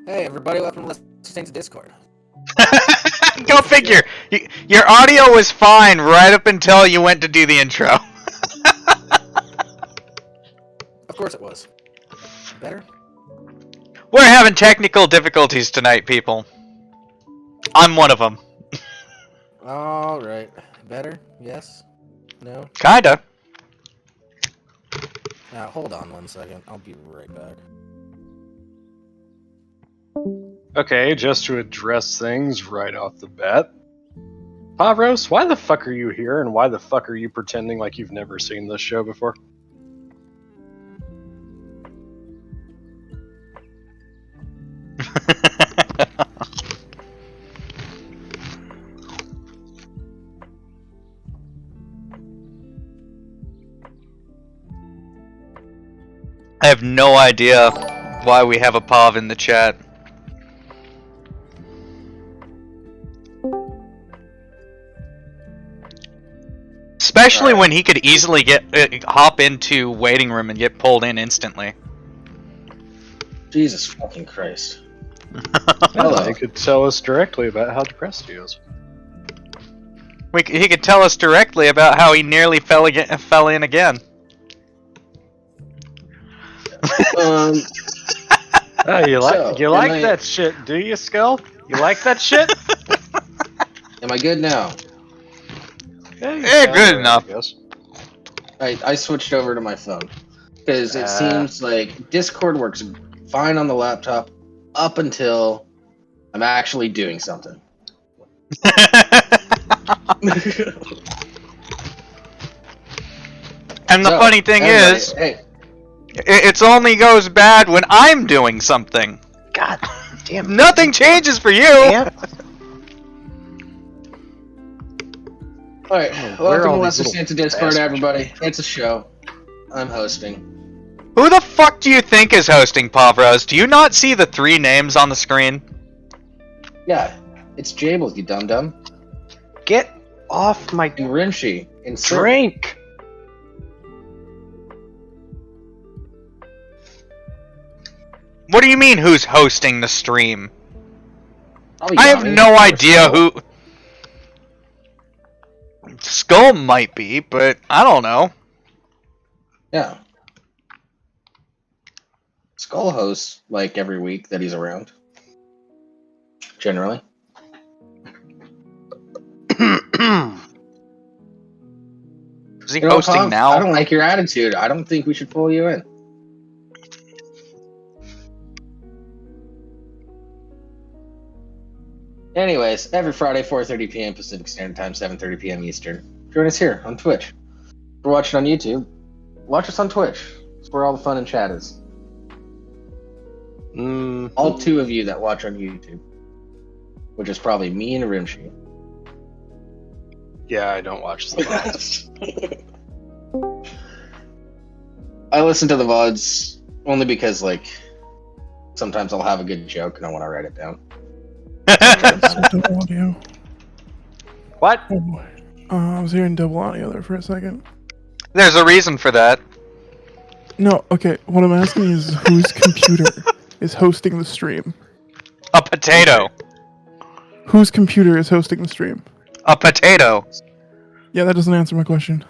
Hey everybody, welcome to Let's Saints Discord. Go figure. Your audio was fine right up until you went to do the intro. Of course it was. Better? We're having technical difficulties tonight, people. I'm one of them. Alright. Better? Yes? No? Kinda. Now, hold on one second. I'll be right back. Okay, just to address things right off the bat. Poveros, why the fuck are you here, and why the fuck are you pretending like you've never seen this show before? I have no idea why we have a Pav in the chat. Especially when he could easily hop into waiting room and get pulled in instantly. Jesus fucking Christ. Hello. He could tell us directly about how depressed he is. He could tell us directly about how he nearly fell in again. You like that shit, do you, Skull? You like that shit? Am I good now? Yeah, good enough. I switched over to my phone. Because it seems like Discord works fine on the laptop up until I'm actually doing something. And the funny thing is, it only goes bad when I'm doing something. God damn. Nothing changes for you. Yeah. Alright, welcome to Let's Saints Discord, everybody. It's a show. I'm hosting. Who the fuck do you think is hosting, Poveros? Do you not see the 3 names on the screen? Yeah, it's Jables, you dum-dum. Get off my And Rimshee. And drink! What do you mean, who's hosting the stream? Probably I have Yanni no or idea Skull. who... Skull might be, but I don't know. Yeah. Skull hosts, like, every week that he's around. Generally. Is he hosting Tom, now? I don't like your attitude. I don't think we should pull you in. Anyways, every Friday, 4:30 p.m. Pacific Standard Time, 7:30 p.m. Eastern. Join us here on Twitch. If you're watching on YouTube, watch us on Twitch. It's where all the fun and chat is. All 2 of you that watch on YouTube, which is probably me and Rimshee. Yeah, I don't watch the VODs. I listen to the VODs only because, like, sometimes I'll have a good joke and I want to write it down. Double audio. What? Oh boy. I was hearing double audio there for a second. There's a reason for that. No, okay, what I'm asking is whose computer is hosting the stream? A potato. Whose computer is hosting the stream? A potato. Yeah, that doesn't answer my question.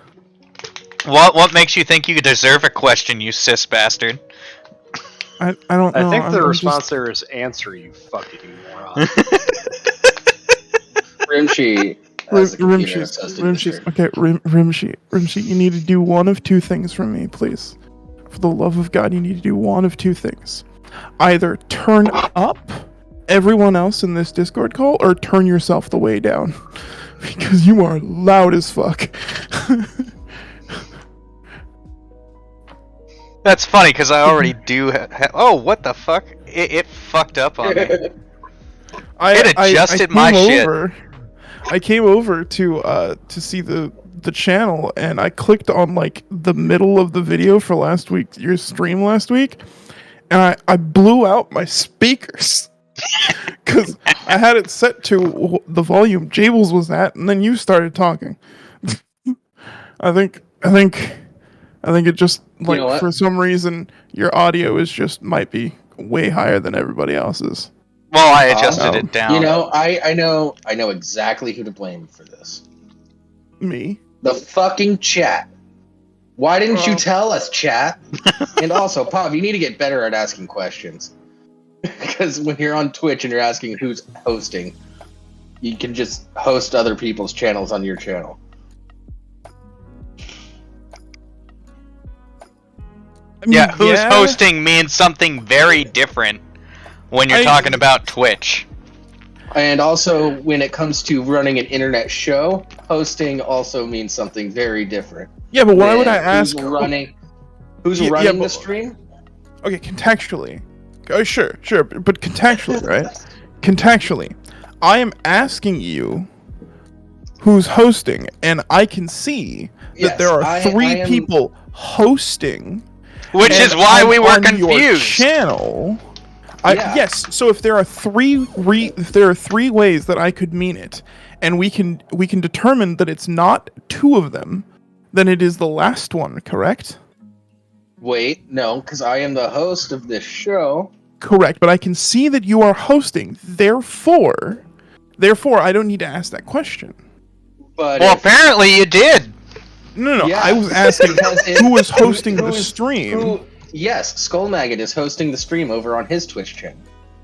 What makes you think you deserve a question, you cis bastard? I don't know. I think the I'm response just... there is answer, you fucking moron. Rimshee. Rimshee. Okay, Rimshee, you need to do one of 2 things from me, please. For the love of God, you need to do one of 2 things. Either turn up everyone else in this Discord call, or turn yourself the way down. Because you are loud as fuck. That's funny, because I already do oh, what the fuck? It fucked up on me. It adjusted my shit. I came over to see the channel, and I clicked on, like, the middle of the video for your stream last week, and I blew out my speakers. Because I had it set to the volume Jables was at, and then you started talking. I think it just, like, for some reason, your audio is just might be way higher than everybody else's. Well, I adjusted it down. You know, I know exactly who to blame for this. Me? The fucking chat. Why didn't you tell us, chat? And also, Pav, you need to get better at asking questions. Because when you're on Twitch and you're asking who's hosting, you can just host other people's channels on your channel. I mean, Yeah, who's hosting means something very different when you're talking about Twitch. And also, when it comes to running an internet show, hosting also means something very different. Yeah, but why would I ask who's running the stream? Okay, contextually. Oh, sure, but contextually, right? Contextually, I am asking you who's hosting, and I can see that there are three people hosting, which is why we were confused. Your channel. Yes. So if there are three ways that I could mean it, and we can determine that it's not two of them, then it is the last one, correct? Wait, no, because I am the host of this show. Correct, but I can see that you are hosting. Therefore, I don't need to ask that question. But apparently you did. No. Yeah, I was asking who was hosting the stream. Yes, Skull Maggot is hosting the stream over on his Twitch channel.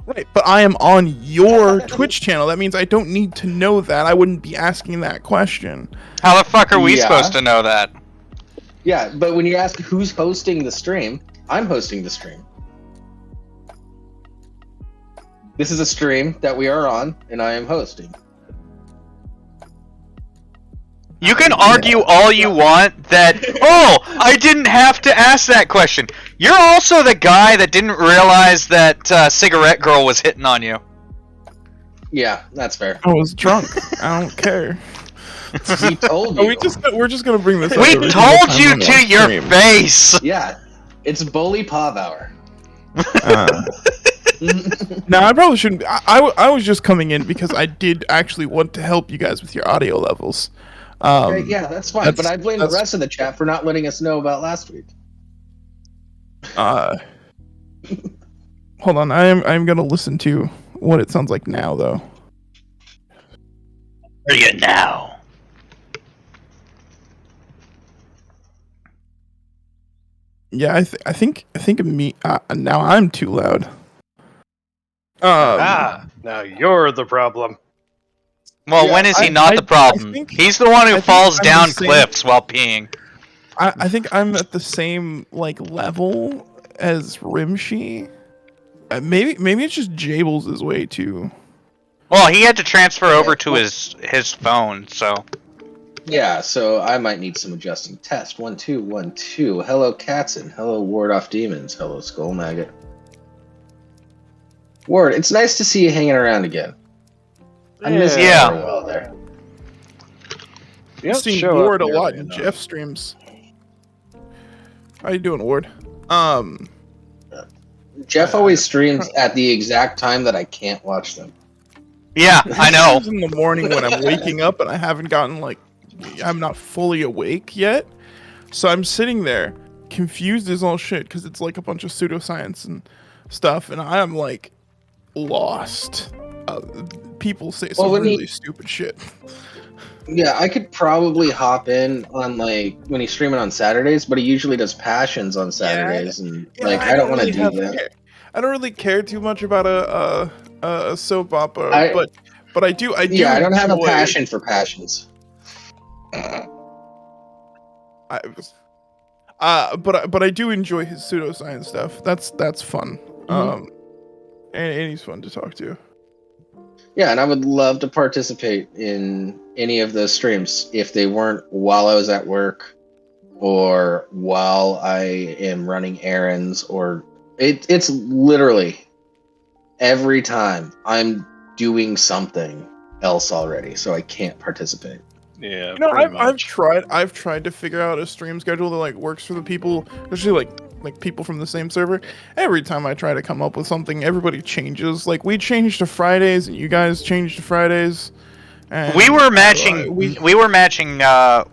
Right, but I am on your Twitch channel. That means I don't need to know that. I wouldn't be asking that question. How the fuck are we supposed to know that? Yeah, but when you ask who's hosting the stream, I'm hosting the stream. This is a stream that we are on, and I am hosting. You can argue all you want that, I didn't have to ask that question. You're also the guy that didn't realize that Cigarette Girl was hitting on you. Yeah, that's fair. I was drunk. I don't care. He told you. We're just gonna bring this up. We told you to your face! Yeah, it's Bully Pav Hour. No, I probably shouldn't. I was just coming in because I did actually want to help you guys with your audio levels. Okay, yeah, that's fine. But I blame the rest of the chat for not letting us know about last week. Hold on, I'm gonna listen to what it sounds like now, though. Where are you now? Yeah, I think me now I'm too loud. Now you're the problem. Well, when is he not the problem? He's the one who falls down cliffs while peeing. I think I'm at the same level as Rimshee. Maybe it's just Jables' way too. Well, he had to transfer over to his phone, so. Yeah, so I might need some adjusting. Test 1 2 1 2. Hello, Katzen. Hello, Ward Off Demons. Hello, Skull Maggot. Ward, it's nice to see you hanging around again. I miss you for a while there. I've seen Ward a lot in Jeff streams. How you doing, Ward? Jeff always streams at the exact time that I can't watch them. Yeah, I know. In the morning when I'm waking up and I haven't gotten I'm not fully awake yet. So I'm sitting there confused as all shit because it's a bunch of pseudoscience and stuff, and I'm lost. People say some really stupid shit. Yeah, I could probably hop in on when he's streaming on Saturdays, but he usually does passions on Saturdays, and I don't want to do that. I don't really care too much about a soap opera, but I do. Yeah, I don't have a passion for passions. But I do enjoy his pseudoscience stuff. That's fun. And he's fun to talk to. Yeah, and I would love to participate in any of those streams if they weren't while I was at work or while I am running errands, or it's literally every time I'm doing something else already, so I can't participate. Yeah, I've tried to figure out a stream schedule that works for the people, especially people from the same server. Every time I try to come up with something, everybody changes. We changed to Fridays, and you guys changed to Fridays. And we were matching. We were matching. No.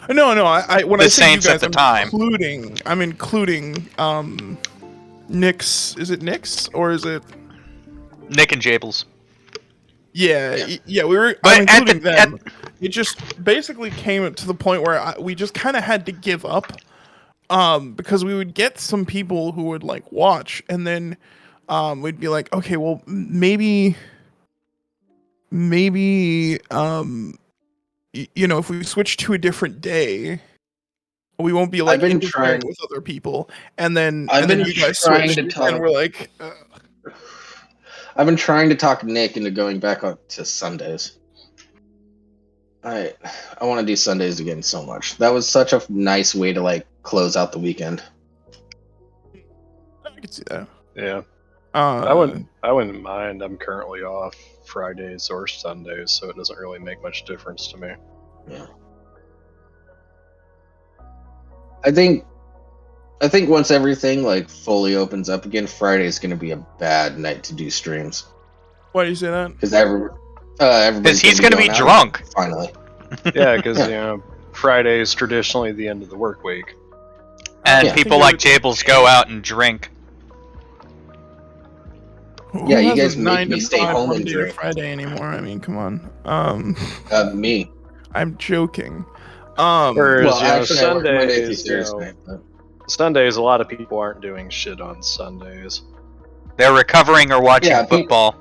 When I say Saints you guys, at the time, I'm including Nick's. Is it Nick's or is it? Nick and Jables. Yeah, yeah. We were. But I'm at including the- them. It just basically came to the point where we just kind of had to give up, because we would get some people who would like watch, and then, we'd be like, okay, well, maybe, you know, if we switch to a different day, we won't be like I've been interfering trying- with other people. And then, I've and then been you guys trying switched, to talk- and we're like, I've been trying to talk Nick into going back on to Sundays. I want to do Sundays again so much. That was such a nice way to like close out the weekend. I could see that. Yeah, Uh, I wouldn't mind. I'm currently off Fridays or Sundays, so it doesn't really make much difference to me. Yeah. I think once everything like fully opens up again, Friday is going to be a bad night to do streams Why do you say that? because everybody's Because he's going to be drunk. finally. Yeah, because you know Friday is traditionally the end of the work week. And Yeah. people like Jables go out and drink. Yeah, Who you has guys a make 9 me to stay 5 home and Monday to drink. Friday anymore. I mean, come on. Me. I'm joking. Whereas Well, you know, actually, I work Monday through Sundays, you know, Thursday. But Sundays, a lot of people aren't doing shit on Sundays. They're recovering or watching Yeah, football.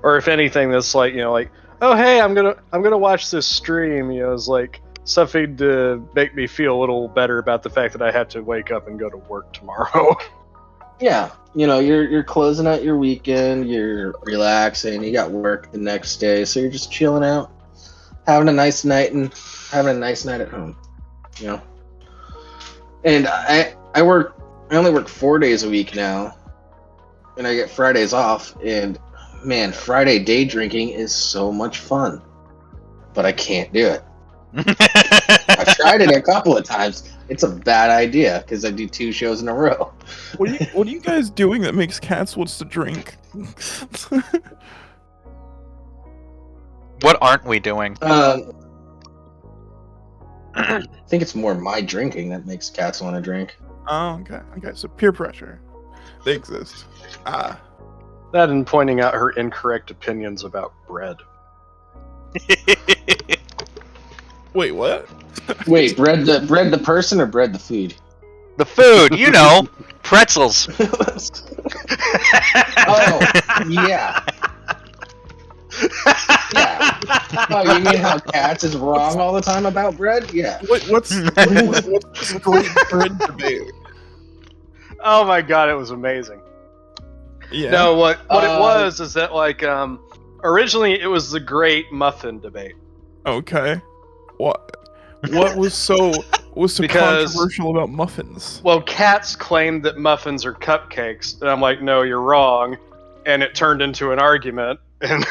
Or if anything, that's like, you know, like, oh hey, I'm gonna watch this stream. You know, it's like something to make me feel a little better about the fact that I have to wake up and go to work tomorrow. yeah, you know, you're closing out your weekend. You're relaxing. You got work the next day, so you're just chilling out, having a nice night at home. You know. And I only work 4 days a week now, and I get Fridays off. And man, Friday day drinking is so much fun, but I can't do it. I've tried it a couple of times. It's a bad idea because I do 2 shows in a row. what are you guys doing that makes Cats wants to drink? What aren't we doing? I think it's more my drinking that makes cats want to drink. Oh, okay. Okay, so peer pressure. They exist. Ah. That and pointing out her incorrect opinions about bread. Wait, what? Wait, bread the person or bread the food? The food, you know, pretzels. Oh, yeah. Yeah. Oh, you mean how Cats is wrong all the time about bread? Yeah. What's this great bread debate? Oh my god, it was amazing. Yeah. No, what it was is that like originally it was the great muffin debate. Okay. What was so Because- controversial about muffins? Well, Cats claimed that muffins are cupcakes, and I'm like, no, you're wrong. And it turned into an argument. And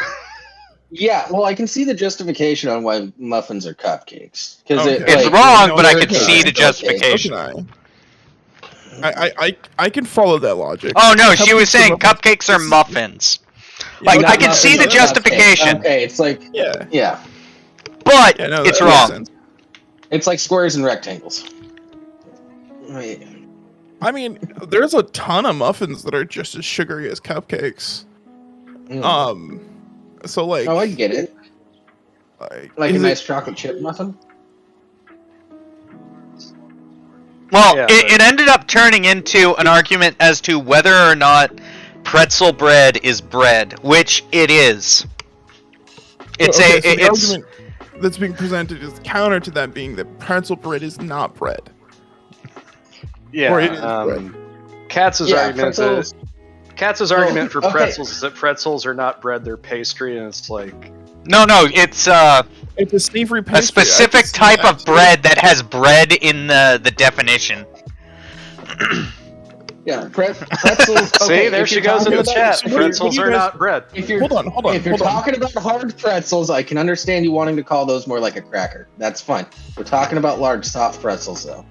Yeah, well, I can see the justification on why muffins are cupcakes. Because Okay. It's like, wrong, no, but I they're can see the cupcakes. justification. I can follow that logic. Oh no, she was Cupcakes are saying muffins. cupcakes are muffins. Yeah, Like, Not I can see muffins, the they're cupcakes. justification. Okay, it's like, Yeah. yeah. But Yeah, no, it's that makes wrong. sense. It's like squares and rectangles. Wait. I mean, there's a ton of muffins that are just as sugary as cupcakes. Mm. So like, Oh, I get it. Like a is nice chocolate chip muffin? Well, Yeah, it, but- it ended up turning into an argument as to whether or not pretzel bread is bread, which it is. It's okay, so the it's argument that's being presented is counter to that being that pretzel bread is not bread. yeah, Or it is bread. Katz's Yeah, argument pretzels. Katz's argument for okay. pretzels is that pretzels are not bread, they're pastry, and it's like, no, it's It's a savory a pastry. specific type of bread that has bread in the definition. Yeah, pretzels. see, okay, there if she you're goes in talking the about- chat. so what do you Pretzels are guys- not bread. If you're, Hold on. if you're talking about hard pretzels, I can understand you wanting to call those more like a cracker. That's fine. We're talking about large, soft pretzels, though.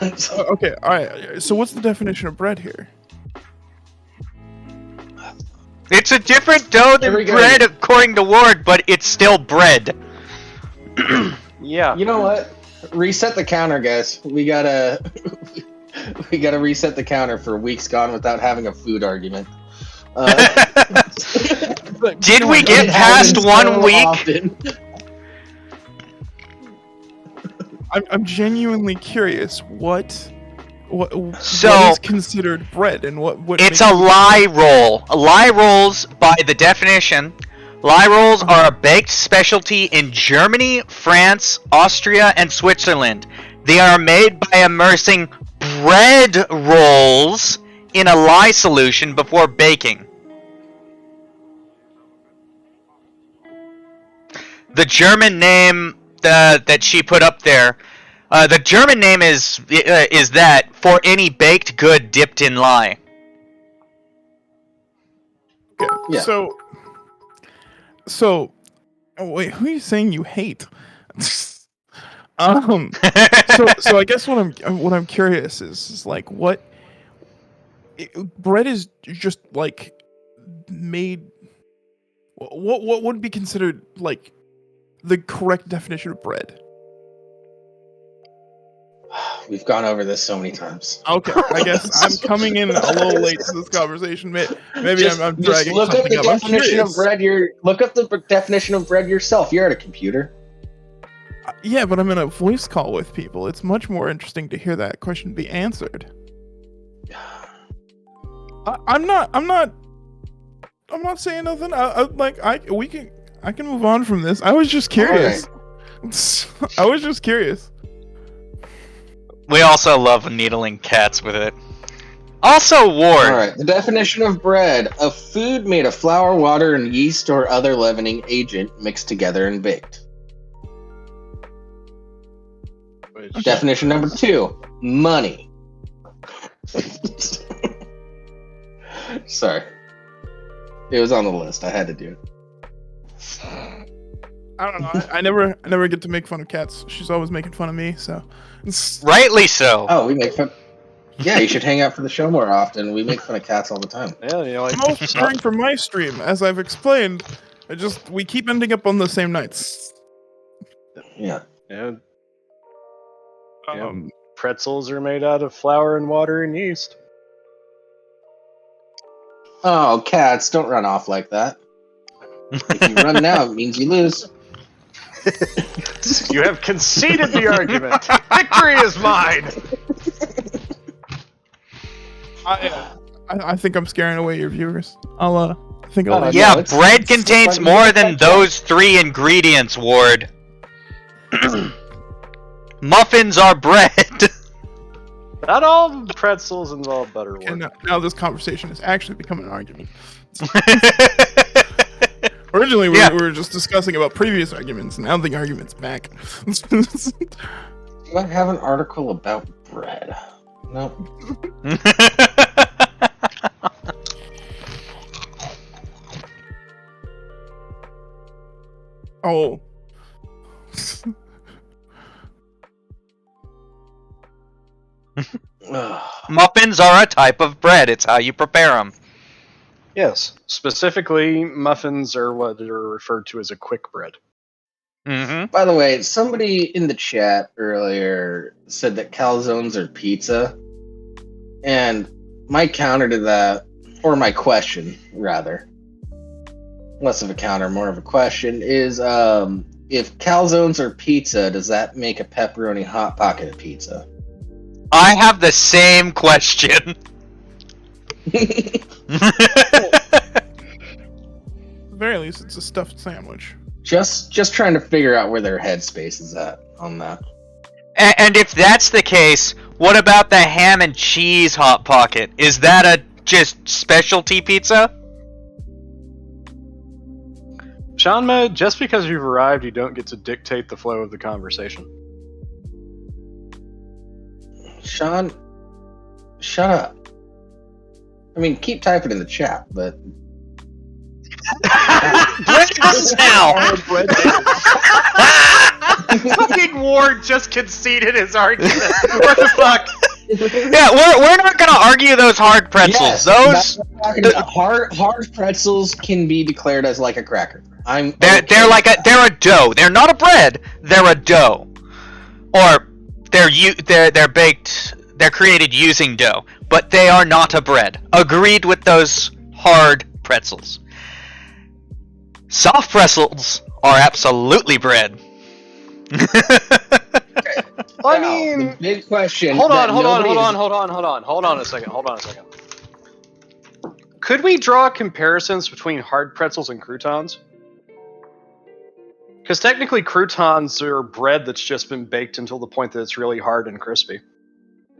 Okay, all right. So what's the definition of bread here? It's a different dough than Here we go. bread, according to Ward, but it's still bread. Yeah. You know what? Reset the counter, guys. We gotta We gotta reset the counter for weeks gone without having a food argument. Did we get It past happens 1 so week? often. I'm genuinely curious what So- is considered bread and what It's makes a it- lie roll. Lie rolls, by the definition, lie rolls are a baked specialty in Germany, France, Austria, and Switzerland. They are made by immersing bread rolls in a lye solution before baking. The German name that she put up there, the German name is that for any baked good dipped in lye. Okay, Yeah. So, oh, wait, who are you saying you hate? So I guess what I'm curious is like bread is just like made. What would be considered like the correct definition of bread? We've gone over this so many times. Okay, I guess I'm coming in a little late to this conversation. Maybe Just, I'm just dragging look up something the up. I'm definition of curious. bread. Look up the definition of bread yourself. You're at a computer. Yeah, but I'm in a voice call with people. It's much more interesting to hear that question be answered. I'm not saying nothing. I can move on from this. I was just curious. I was just curious. We also love needling cats with it. Also, Ward. All right. The definition of bread: a food made of flour, water, and yeast or other leavening agent mixed together and baked. Which, Definition number 2: money. Sorry, it was on the list. I had to do it. I don't know. I never get to make fun of cats. She's always making fun of me. So. Rightly so. Oh, we make fun. Yeah, you should hang out for the show more often. We make fun of cats all the time. yeah, you know, like I'm also starting from my stream, as I've explained. We keep ending up on the same nights. Yeah. yeah, Um, pretzels are made out of flour and water and yeast. Oh, cats, don't run off like that. If you run now, it means you lose. You have conceded the argument. Victory is mine. I think I'm scaring away your viewers. I think I'll Oh, leave. Yeah, no, it's- bread it's contains fun. more than those 3 ingredients, Ward. Muffins are bread. Not all pretzels involve butterworth. And now this conversation is actually becoming an argument. Originally, we were just discussing about previous arguments, and now the argument's back. Do I have an article about bread? No. Oh. Muffins are a type of bread. It's how you prepare them. Yes, specifically, muffins are what are referred to as a quick bread. Mm-hmm. By the way, somebody in the chat earlier said that calzones are pizza. And my counter to that, or my question, rather, less of a counter, more of a question, is if calzones are pizza, does that make a pepperoni Hot Pocket a pizza? I have the same question. At the very least, it's a stuffed sandwich. Just trying to figure out where their headspace is at on that. And if that's the case, what about the ham and cheese Hot Pocket? Is that a just specialty pizza? Shanma, just because you've arrived, you don't get to dictate the flow of the conversation. Sean, shut up. I mean, keep typing in the chat, but Bread now. Fucking Ward just conceded his argument. What the fuck? Yeah, we're not gonna argue those hard pretzels. yes, Those that's what I'm talking about. hard pretzels can be declared as like a cracker. they're like they're a dough. They're not a bread. They're a dough, or they're baked They're created using dough, but they are not a bread. Agreed with those hard pretzels. Soft pretzels are absolutely bread. I Now, mean, the big question. hold that on a second. Could we draw comparisons between hard pretzels and croutons? Because technically, croutons are bread that's just been baked until the point that it's really hard and crispy.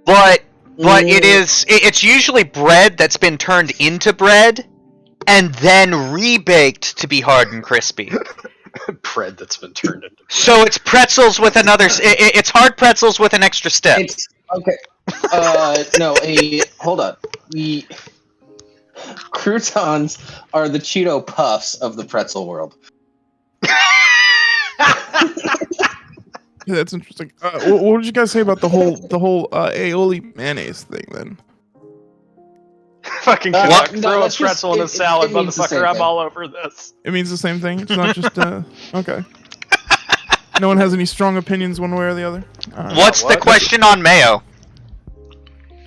But it's usually bread that's been turned into bread and then rebaked to be hard and crispy. Bread that's been turned into bread. So it's pretzels with another. It's hard pretzels with an extra step. It's okay. No, hold on. The croutons are the Cheeto puffs of the pretzel world. Yeah, that's interesting. What did you guys say about the whole aioli mayonnaise thing then? Fucking No, throw a that's pretzel just- in a salad, it means the motherfucker. same I'm thing. all over this. It means the same thing. It's not just okay. No one has any strong opinions one way or the other. What's the what? question on mayo?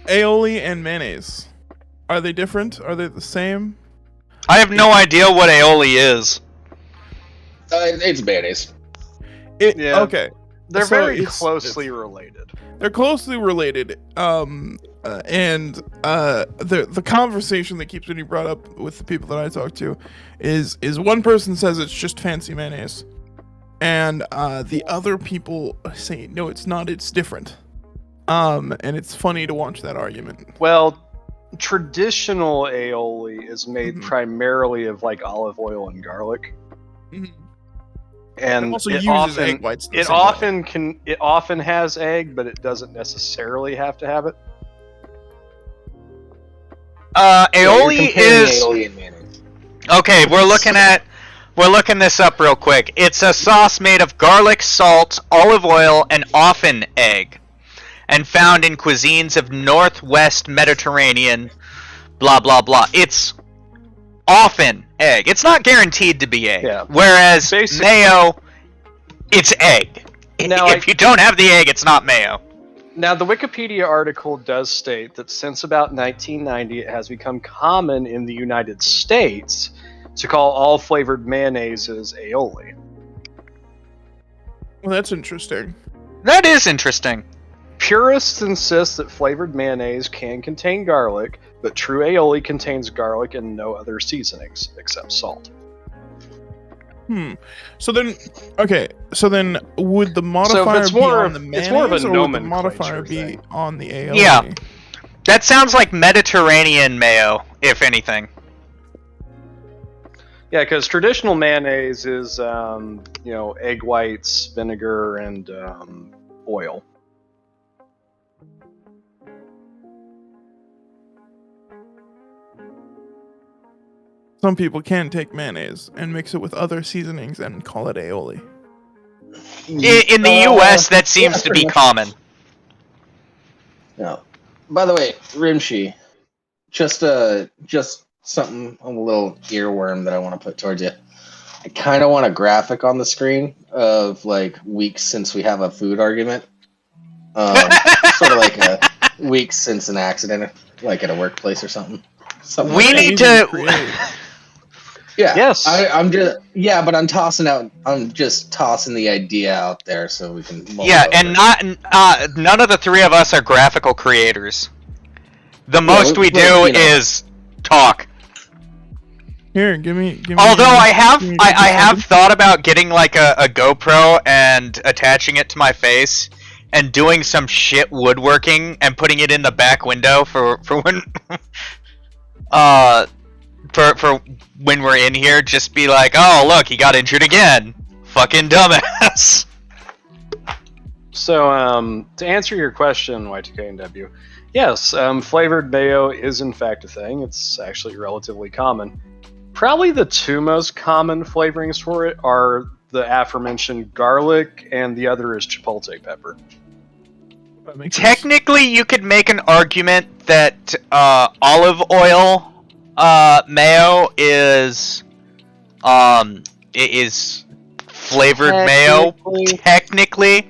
Aioli and mayonnaise. Are they different? Are they the same? I have no idea what aioli is. It's mayonnaise. Yeah. Okay. They're So very it's- closely related. They're closely related. And the conversation that keeps getting brought up with the people that I talk to is one person says it's just fancy mayonnaise, and the other people say no, it's not. It's different. And it's funny to watch that argument. Well, traditional aioli is made Mhm. primarily of like olive oil and garlic, Mhm. and It also it uses often egg whites. the it same way. often has egg, but it doesn't necessarily have to have it. Aioli is Aioli and mayonnaise. okay. We're looking this up real quick. It's a sauce made of garlic, salt, olive oil, and often egg, and found in cuisines of Northwest Mediterranean. Blah blah blah. It's often egg. It's not guaranteed to be egg. Yeah. Whereas mayo, it's egg. Now, if you don't have the egg, it's not mayo. Now, the Wikipedia article does state that since about 1990, it has become common in the United States to call all flavored mayonnaises aioli. Well, that's interesting. That is interesting. Purists insist that flavored mayonnaise can contain garlic, but true aioli contains garlic and no other seasonings except salt. So then, okay. So then, would the modifier it's be more on of- the mayonnaise, it's more of a or would the nomenclature modifier be thing. on the aioli? Yeah. That sounds like Mediterranean mayo, if anything. Yeah, because traditional mayonnaise is, egg whites, vinegar, and oil. Some people can take mayonnaise and mix it with other seasonings and call it aioli. In the U.S., that seems to be common. No. By the way, Rimshee, just something, a little earworm that I want to put towards you. I kind of want a graphic on the screen of like weeks since we have a food argument. Sort of like a weeks since an accident, like at a workplace or something. Something We like that. need Easy to. create. Yeah. Yes. But I'm just tossing the idea out there so we can. mull Yeah, it and over. none of the three of us are graphical creators. The most we do you know. is talk. Here, give me. Although I have give me I 2 have seconds. thought about getting like a GoPro and attaching it to my face and doing some shit woodworking and putting it in the back window for when for when we're in here, just be like, oh look, he got injured again. Fucking dumbass. So, to answer your question, Y2KNW, yes, flavored mayo is in fact a thing. It's actually relatively common. Probably the two most common flavorings for it are the aforementioned garlic, and the other is chipotle pepper. That makes sense. Technically, you could make an argument that olive oil mayo is flavored mayo technically,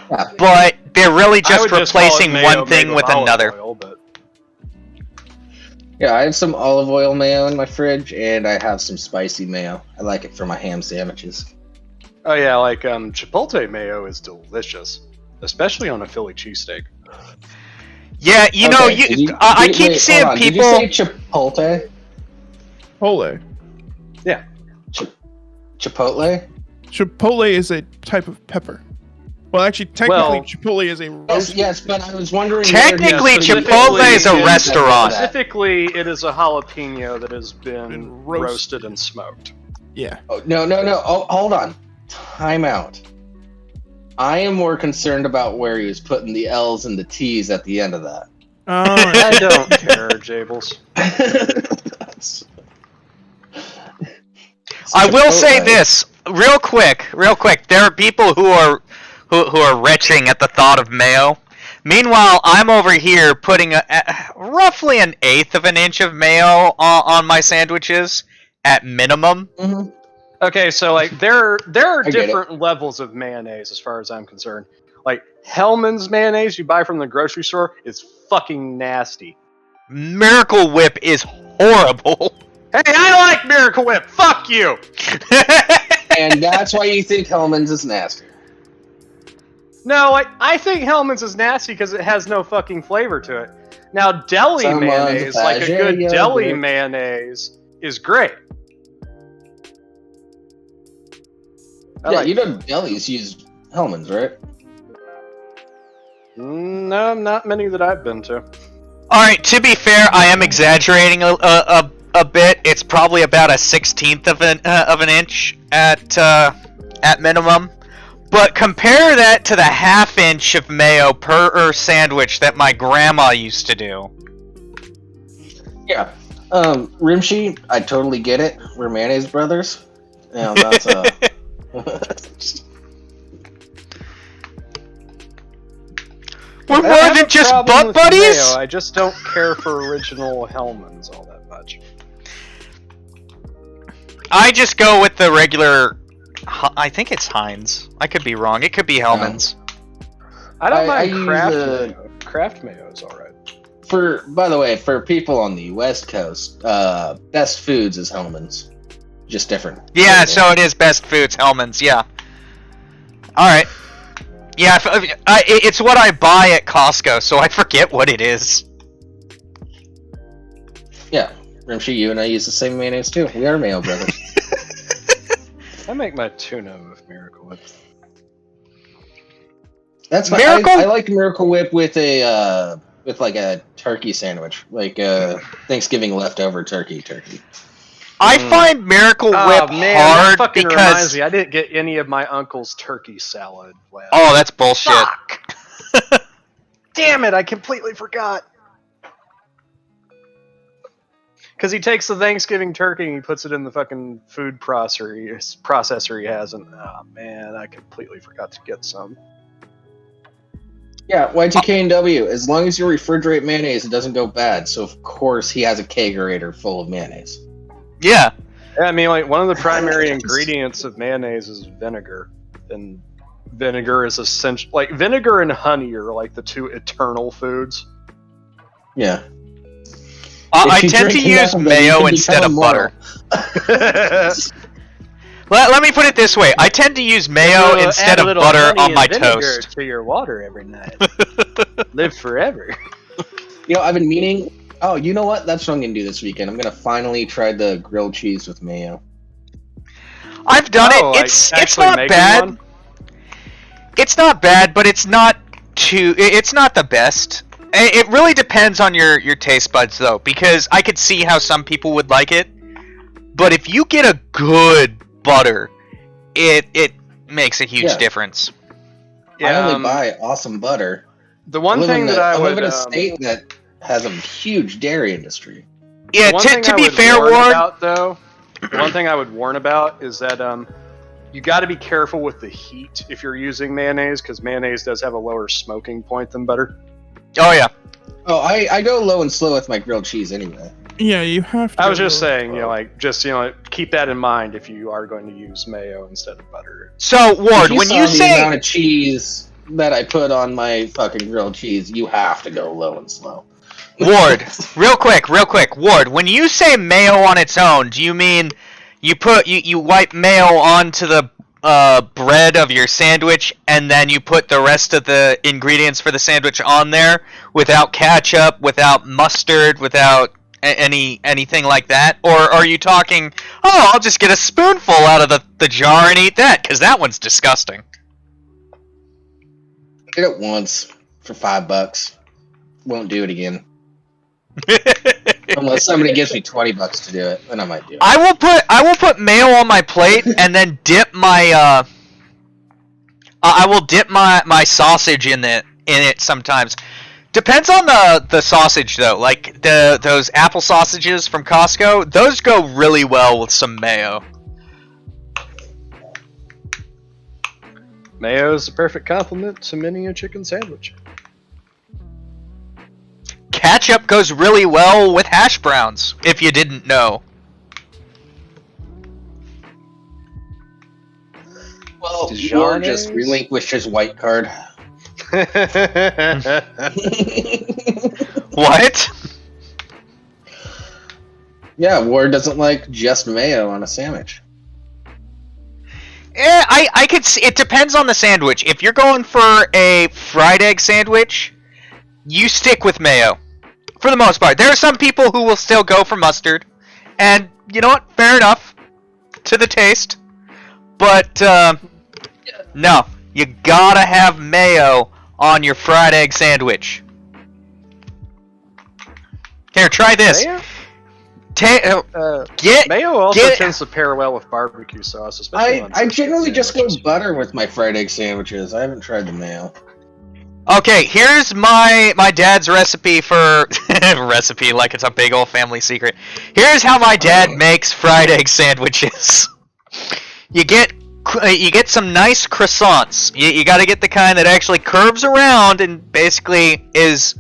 Yeah. but they're really I just would call it replacing mayo one thing made with olive another. oil, but Yeah, I have some olive oil mayo in my fridge, and I have some spicy mayo. I like it for my ham sandwiches. oh yeah, like chipotle mayo is delicious, especially on a Philly cheesesteak. Yeah, you know, Okay, I keep wait, seeing hold on. people. Did you say Chipotle? Chipotle. Chipotle? Chipotle is a type of pepper. Well, actually, technically, Well- Chipotle is a Yes, roast. yes, but I was wondering. Technically, whether you're Chipotle putting is a cheese restaurant. into that. Specifically, it is a jalapeno that has been Been roasted and smoked. Yeah. Oh, no. Oh, hold on. Time out. I am more concerned about where he was putting the L's and the T's at the end of that. I don't care, Jables. I will say Chipotle. this real quick. There are people who are retching at the thought of mayo. Meanwhile, I'm over here putting roughly an eighth of an inch of mayo on my sandwiches at minimum. Mhm. Okay, so like there are I get it. different levels of mayonnaise as far as I'm concerned. Like Hellman's mayonnaise you buy from the grocery store is fucking nasty. Miracle Whip is horrible. Hey, I like Miracle Whip. Fuck you. And that's why you think Hellman's is nasty. No, like I think Hellman's is nasty because it has no fucking flavor to it. Now deli Someone's mayonnaise, like a good passion, deli yeah. mayonnaise, is great. I Yeah, like- you know delis use Hellman's, right? No, not many that I've been to. All right. To be fair, I am exaggerating a bit. It's probably about a 1/16 of an inch at minimum. But compare that to the half-inch of mayo per sandwich that my grandma used to do. Yeah. Rimshee, I totally get it. We're mayonnaise brothers. That's We're I more have than a just problem butt with buddies. mayo, I just don't care for original Hellman's all that much. I just go with the regular. I think it's Heinz. I could be wrong. It could be Hellman's. I don't I mind use Kraft the- mayo. Kraft mayo is alright. By the way, for people on the West Coast, Best Foods is Hellman's. Just different. Yeah, so it is Best Foods Hellman's. Yeah. All right. Yeah, it's what I buy at Costco, so I forget what it is. Yeah. Rimshee, you and I use the same mayonnaise too. We are mayo brothers. I make my tuna with Miracle Whip. That's fine. Miracle- I like Miracle Whip with a turkey sandwich, like Thanksgiving leftover turkey. I find Miracle Whip Oh man, that hard fucking reminds because. me. I didn't get any of my uncle's turkey salad last. Oh, that's bullshit. Fuck! Damn it! I completely forgot. Because he takes the Thanksgiving turkey and he puts it in the fucking food processor he has, and oh man, I completely forgot to get some. Yeah, Y2K&W. As long as you refrigerate mayonnaise, it doesn't go bad. So of course he has a kegerator full of mayonnaise. Yeah. Yeah, I mean, like one of the primary ingredients of mayonnaise is vinegar, and vinegar is essential. Like vinegar and honey are like the two eternal foods. Yeah. I If you tend to drink enough use of it, you mayo can instead of become butter. Let me put it this way. I tend to use mayo instead Add a of little butter honey on and my vinegar toast. to your water every night. Live forever. You know, I've been meaning. Oh, you know what? That's what I'm gonna do this weekend. I'm gonna finally try the grilled cheese with mayo. I've done Oh, it. like It's actually not making bad. one? It's not bad, but it's not it's not the best. It really depends on your taste buds though, because I could see how some people would like it. But if you get a good butter, it makes a huge Yeah. difference. I only buy awesome butter. The one thing that I live would in a state that has a huge dairy industry. Yeah, one to thing I be would fair, warn Ward, about, though, the one thing I would warn about is that you got to be careful with the heat if you're using mayonnaise, because mayonnaise does have a lower smoking point than butter. oh yeah. Oh, I go low and slow with my grilled cheese anyway. Yeah, you have to. I was just saying, keep that in mind if you are going to use mayo instead of butter. So Ward, If you when saw you the say amount of cheese that I put on my fucking grilled cheese, you have to go low and slow. Ward, real quick. Ward, when you say mayo on its own, do you mean you wipe mayo onto the bread of your sandwich, and then you put the rest of the ingredients for the sandwich on there without ketchup, without mustard, without anything like that? Or are you talking, oh, I'll just get a spoonful out of the jar and eat that, because that one's disgusting. Did it once for $5. Won't do it again. Unless somebody gives me $20 to do it, then I might do it. I will put mayo on my plate and then dip my I will dip my sausage in it sometimes. Depends on the sausage though. Like those apple sausages from Costco, those go really well with some mayo. Mayo is the perfect complement to many a chicken sandwich. Ketchup goes really well with hash browns, if you didn't know. Well, Dijon or just is- relinquish his white card. What? Yeah, Ward doesn't like just mayo on a sandwich. I could see, it depends on the sandwich. If you're going for a fried egg sandwich, you stick with mayo. For the most part. There are some people who will still go for mustard. And, you know what? Fair enough. To the taste. But, no. You gotta have mayo on your fried egg sandwich. Here, try this. Mayo? Get Mayo also get- tends to pair well with barbecue sauce, especially on I some generally just go sandwiches. butter with my fried egg sandwiches. I haven't tried the mayo. Okay, here's my dad's recipe for recipe like it's a big old family secret. Here's how my dad makes fried egg sandwiches. You get some nice croissants. You got to get the kind that actually curves around and basically is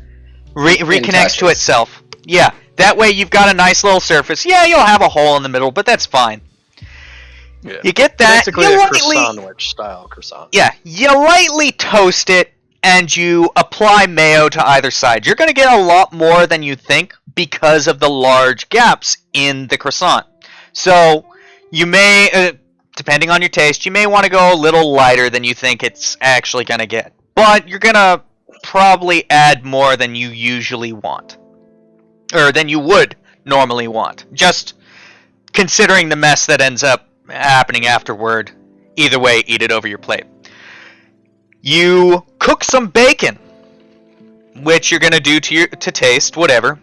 reconnects to touches. itself. Yeah, that way you've got a nice little surface. Yeah, you'll have a hole in the middle, but that's fine. Yeah. You get that. Basically you a lightly, croissant style croissant. yeah, you lightly toast it and you apply mayo to either side. You're going to get a lot more than you think because of the large gaps in the croissant. So you may, depending on your taste, you may want to go a little lighter than you think it's actually going to get. But you're going to probably add more than you usually want. Or than you would normally want. Just considering the mess that ends up happening afterward. Either way, eat it over your plate. You cook some bacon, which you're gonna do to taste, whatever.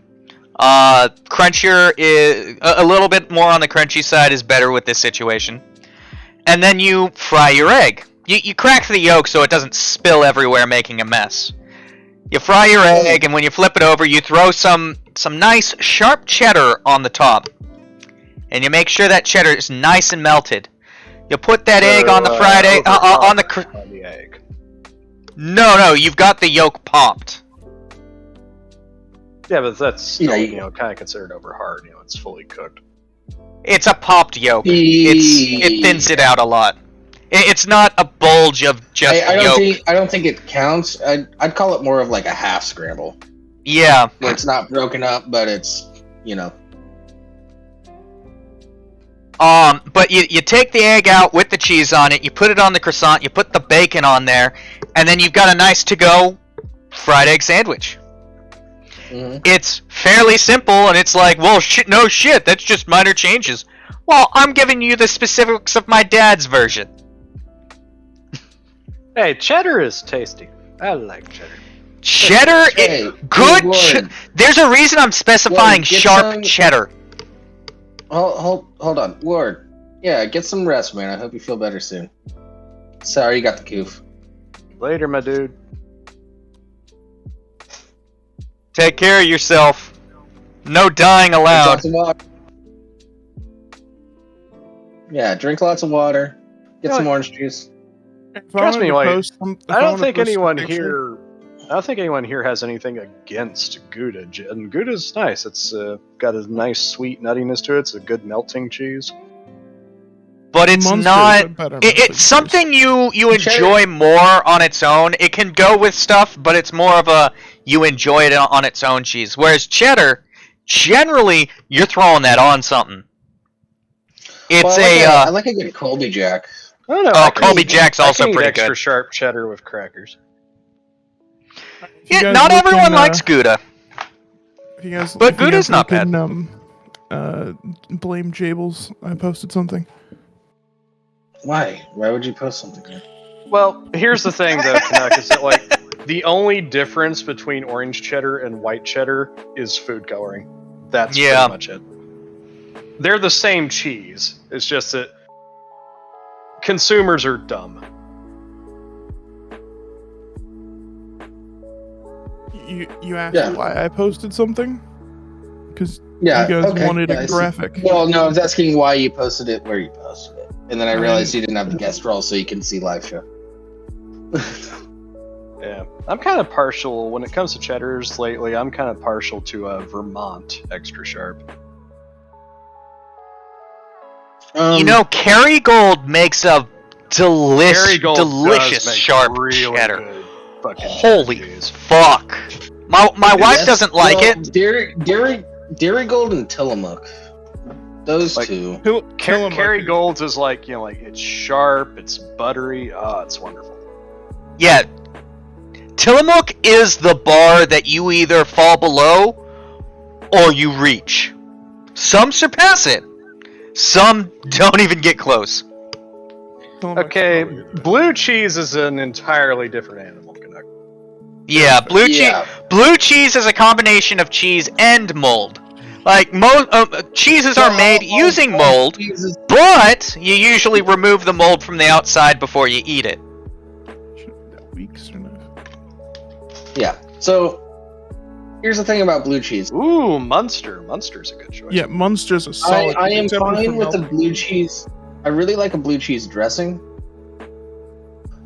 Crunchier is a little bit more on the crunchy side is better with this situation. And then you fry your egg. You crack the yolk so it doesn't spill everywhere, making a mess. You fry your egg, and when you flip it over, you throw some nice sharp cheddar on the top, and you make sure that cheddar is nice and melted. You put that egg on the fried egg on the egg. No, you've got the yolk popped. Yeah, but that's still, Yeah, kind of considered over hard. It's fully cooked. It's a popped yolk. It thins it out a lot. It's not a bulge of just yolk. I don't think it counts. I'd call it more of like a half scramble, Yeah. where it's not broken up, but it's But you take the egg out with the cheese on it, you put it on the croissant, you put the bacon on there, and then you've got a nice to-go fried egg sandwich. Mhm. It's fairly simple, and it's like, well, no shit, that's just minor changes. Well, I'm giving you the specifics of my dad's version. Hey, cheddar is tasty. I like cheddar. Cheddar, Hey, good. Ward. There's a reason I'm specifying Ward, get sharp some- cheddar. Hold on, Ward. Yeah, get some rest, man. I hope you feel better soon. Sorry you got the coof. Later, my dude. Take care of yourself. No dying Drink allowed. lots of water. Yeah, drink lots of water. Get You know some orange juice. Trust me, like, I don't think anyone here. here. I don't think anyone here has anything against Gouda. And Gouda's nice. It's got a nice sweet nuttiness to it. It's a good melting cheese. but it's Munster's not. a better It's message. something you Cheddar- enjoy more on its own. It can go with stuff, but it's more of a you enjoy it on its own cheese. Whereas cheddar, generally, you're throwing that on something. It's I like a good Colby Jack. I don't know. Oh, I can Colby eat- Jack's I also can eat pretty extra good. sharp cheddar with crackers. If you Yeah, guys not look everyone in, likes Gouda. If you guys, But if you Gouda's guys not look in, blame Jables. I posted something. Why? Why would you post something? Like Well, here's the thing, though, Canuck, is that like the only difference between orange cheddar and white cheddar is food coloring. That's Yeah. pretty much it. They're the same cheese. It's just that consumers are dumb. You asked Yeah. why I posted something? Because Yeah, you guys okay, wanted yeah, I a see. graphic. Well, no, I was asking why you posted it where you posted it. And then I I realized mean- you didn't have the guest role, so you can see live show. Yeah, I'm kind of partial when it comes to cheddars lately. I'm kind of partial to Vermont extra sharp. You know, Kerrygold makes a Kerrygold delicious does make sharp really cheddar. good fucking Holy cheddar cheese. fuck! My wife Yes, doesn't like well, it. Dairy Gold and Tillamook. Those Like, two. Kerrygold's is like, you know, like it's sharp, it's buttery. Oh, it's wonderful. Yeah, Tillamook is the bar that you either fall below or you reach. Some surpass it. Some don't even get close. Okay, blue cheese is an entirely different animal, Canuck. Yeah, blue cheese. Yeah. Blue cheese is a combination of cheese and mold. Like cheeses are made using mold, Jesus. but you usually remove the mold from the outside before you eat it. Weeks or not? Yeah. So here's the thing about blue cheese. Ooh, Munster. Munster's a good choice. Yeah, Munster's a solid. I am except for fine with the Melbourne. blue cheese. I really like a blue cheese dressing.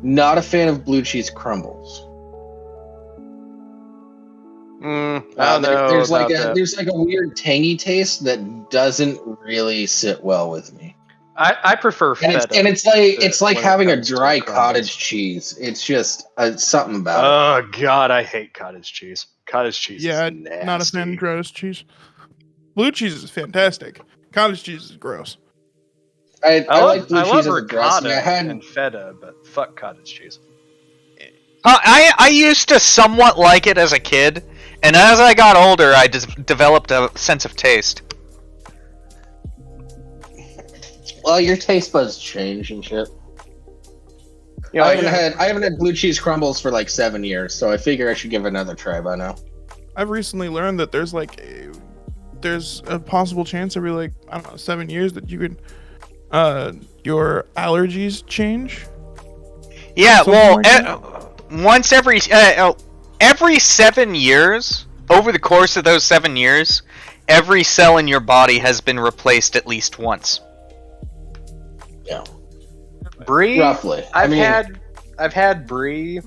Not a fan of blue cheese crumbles. I don't know There's about like that. there's like a weird tangy taste that doesn't really sit well with me. I prefer And feta. it's like when it having a comes to dry crumbles. cottage cheese. It's just something about it. Oh god, I hate cottage cheese. Cottage cheese. Yeah, is nasty. not a fan of cottage cheese. Blue cheese is fantastic. Cottage cheese is gross. I like blue I cheese love as a dressing. ricotta I had and feta, but fuck cottage cheese. I used to somewhat like it as a kid, and as I got older, I just developed a sense of taste. well, your taste buds change and shit. You know, I like, haven't had blue cheese crumbles for like 7 years, so I figure I should give it another try by now. I've recently learned that there's a possible chance every like I don't know 7 years that you could your allergies change. Yeah, Something well, like once every 7 years, over the course of those 7 years, every cell in your body has been replaced at least once. Yeah, brie. roughly. I've had brie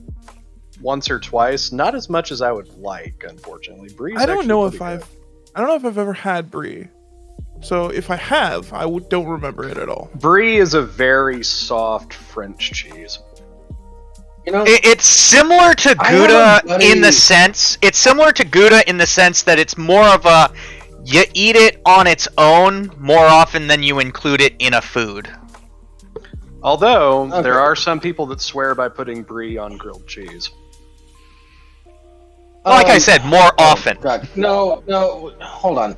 once or twice, not as much as I would like, unfortunately. Brie's I don't actually know pretty if good. I don't know if I've ever had brie. So if I have, don't remember it at all. Brie is a very soft French cheese. You know, It's similar to I have Gouda a buddy- in the sense. It's similar to Gouda in the sense that it's more of a you eat it on its own more often than you include it in a food. Although Okay. there are some people that swear by putting brie on grilled cheese. Like I said, more often. God. No, hold on.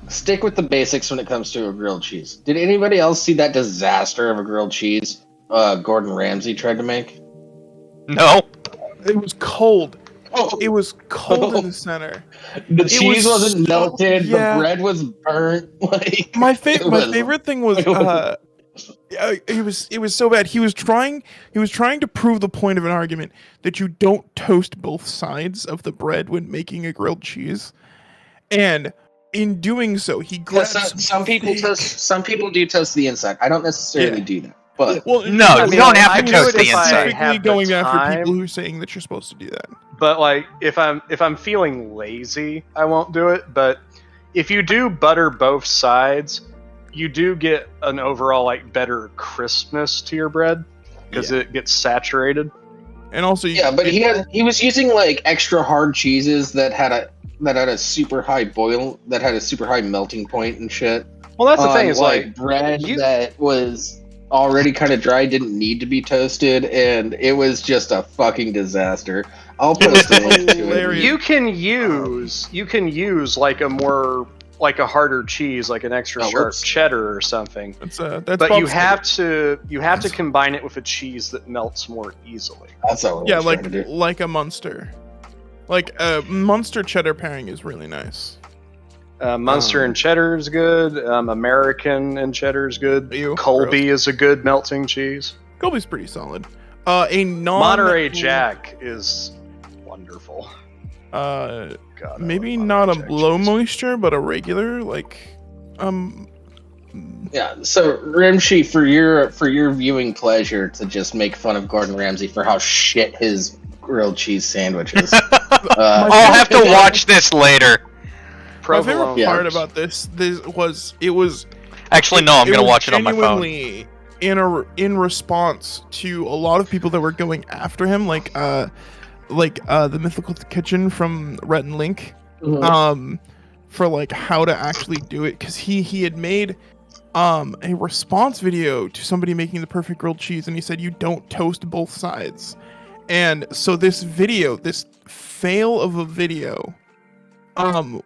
Stick with the basics when it comes to a grilled cheese. Did anybody else see that disaster of a grilled cheese Gordon Ramsay tried to make? No. It was cold. Oh, It was cold in the center. the it cheese was wasn't so- melted. yeah. The bread was burnt. Like My it was- favorite thing was it was so bad. He was trying to prove the point of an argument that you don't toast both sides of the bread when making a grilled cheese, and in doing so, he Yeah, grabbed some people toast. Some people do toast the inside. I don't necessarily Yeah. do that, but Well, No, I you mean, don't have I to do toast it the if I inside. specifically have the going after time. people who are saying that you're supposed to do that. But like if I'm feeling lazy, I won't do it. But if you do butter both sides, you do get an overall like better crispness to your bread because it gets saturated. And also, but he was using like extra hard cheeses that had a super high melting point and shit. Well, that's the thing is like bread that was already kind of dry, didn't need to be toasted, and it was just a fucking disaster. I'll post a link to it. You can use like a harder cheese, like an extra sharp cheddar or something. That's but you have to combine it with a cheese that melts more easily. That's what I was trying to do. Like a Munster. Like a Munster cheddar pairing is really nice. Munster and cheddar is good. American and cheddar is good. Colby is a good melting cheese. Colby's pretty solid. Monterey Jack is wonderful. Maybe not a low moisture, but a regular, like, Yeah, so Rimshee, for your viewing pleasure to just make fun of Gordon Ramsay for how shit his grilled cheese sandwich is. I'll have to watch this later. My favorite part about this was actually no, I'm gonna watch it on my phone. In response to a lot of people that were going after him, like the Mythical Kitchen from Rhett and Link, for like how to actually do it, because he had made a response video to somebody making the perfect grilled cheese, and he said you don't toast both sides, and so this fail of a video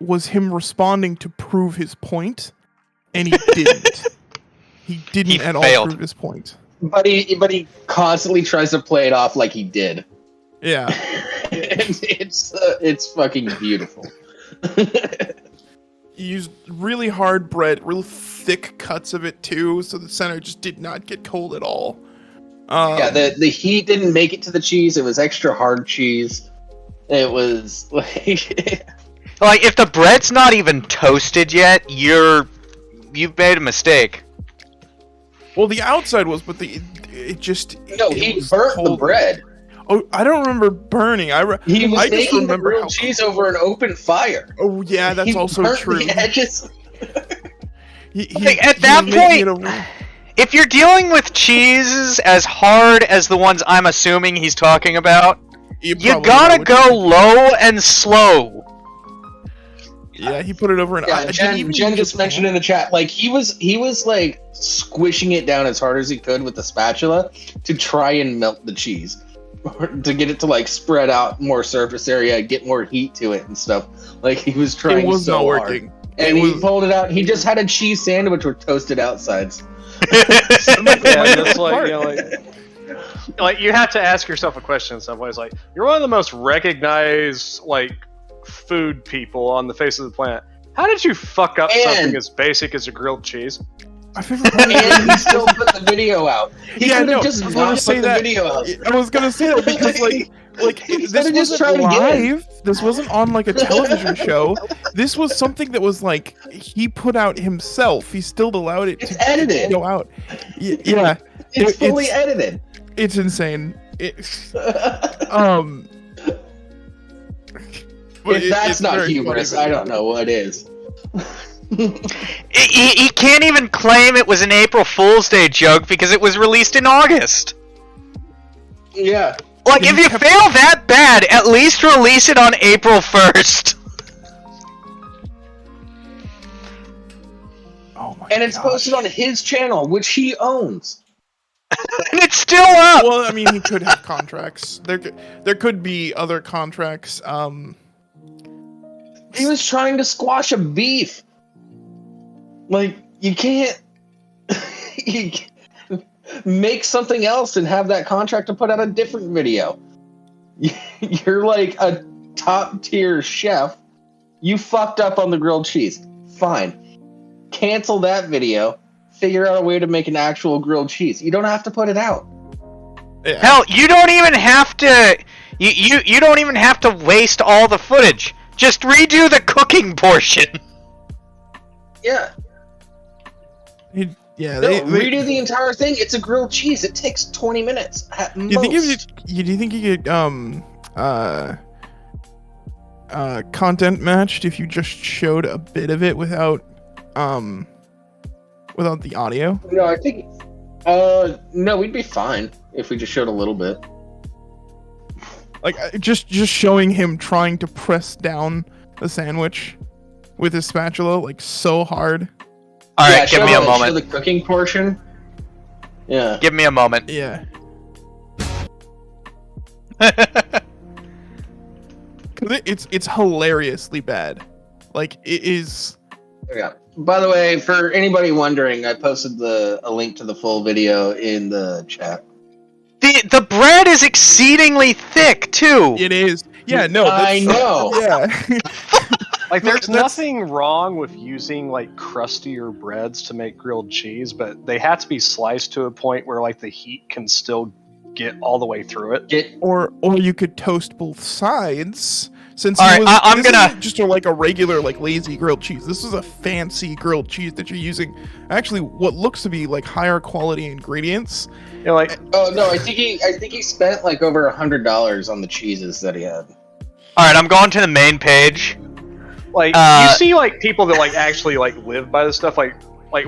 was him responding to prove his point, and he didn't. He didn't at all prove his point. But he constantly tries to play it off like he did. Yeah. It's fucking beautiful. He used really hard bread, real thick cuts of it too, so the center just did not get cold at all. The heat didn't make it to the cheese. It was extra hard cheese. It was like like if the bread's not even toasted yet, you've made a mistake. Well, the outside was, but he burnt the bread. Oh, I don't remember burning. He was making the grilled cheese over an open fire. Oh yeah, that's also true. The edges. At that point, if you're dealing with cheeses as hard as the ones I'm assuming he's talking about, you gotta go low and slow. Yeah, he put it over an. Yeah, Jen just mentioned in the chat, like he was like squishing it down as hard as he could with the spatula to try and melt the cheese, to get it to like spread out more surface area, get more heat to it and stuff. Like he was trying. It was so not hard. working. And he pulled it out. He just had a cheese sandwich with toasted outsides. It's like you have to ask yourself a question in some ways. Like, you're one of the most recognized food people on the face of the planet. How did you fuck up something as basic as a grilled cheese? And he still put the video out. He could have just not put the video out. I was gonna say that because this wasn't live. This wasn't on like a television show. This was something that was like he put out himself. He still allowed it to go out. Yeah, it's fully edited. It's insane. If that's not humorous, I don't know what is. He can't even claim it was an April Fool's Day joke because it was released in August. Yeah. Like, if you fail that bad, at least release it on April 1st. Oh my! And it's posted on his channel, which he owns. And it's still up. Well, I mean, he could have contracts. There could be other contracts. He was trying to squash a beef. Like, you can't make something else and have that contract to put out a different video. You're like a top tier chef. You fucked up on the grilled cheese. Fine. Cancel that video. Figure out a way to make an actual grilled cheese. You don't have to put it out. Yeah. Hell, you don't even have to. You don't even have to waste all the footage. Just redo the cooking portion. Yeah. Redo the entire thing. It's a grilled cheese. It takes 20 minutes at most. Do you think you could content matched if you just showed a bit of it without without the audio? No, I think. No, we'd be fine if we just showed a little bit. Like just showing him trying to press down the sandwich with his spatula like so hard. All right, Yeah, give me a Show moment. the cooking portion. Yeah. Give me a moment. Yeah. 'Cause it's hilariously bad. Like it is. Yeah. By the way, for anybody wondering, I posted a link to the full video in the chat. The bread is exceedingly thick too. It is. Yeah. No. I know. Yeah. Like, there's That's- nothing wrong with using like crustier breads to make grilled cheese, but they have to be sliced to a point where like the heat can still get all the way through it. Or you could toast both sides. Since All right, I'm this gonna- isn't just like a regular like lazy grilled cheese. This is a fancy grilled cheese that you're using. Actually, what looks to be like higher quality ingredients. You know, like Oh no, I think he spent like over $100 on the cheeses that he had. All right, I'm going to the main page. Like you see, like people that like actually like live by this stuff. Like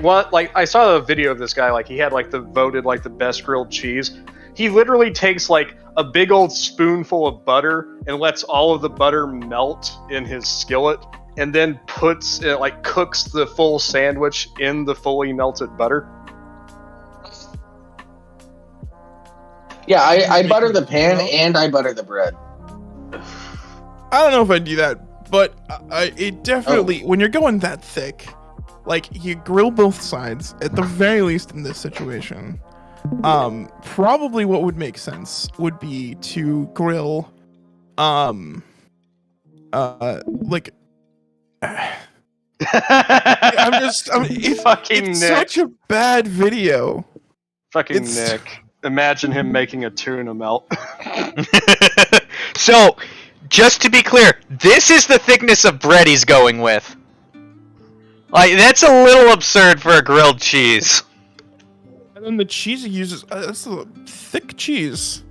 what? Like I saw a video of this guy. Like he had like the voted like the best grilled cheese. He literally takes like a big old spoonful of butter and lets all of the butter melt in his skillet, and then puts it like cooks the full sandwich in the fully melted butter. Yeah, I butter the pan and I butter the bread. I don't know if I'd do that, but it definitely when you're going that thick, like you grill both sides at the very least in this situation. Probably what would make sense would be to grill, like. It's Fucking Nick. such a bad video. Fucking It's- Nick. Imagine him making a tuna melt. So, just to be clear, this is the thickness of bread he's going with. Like, that's a little absurd for a grilled cheese. And then the cheese he uses, that's a thick cheese.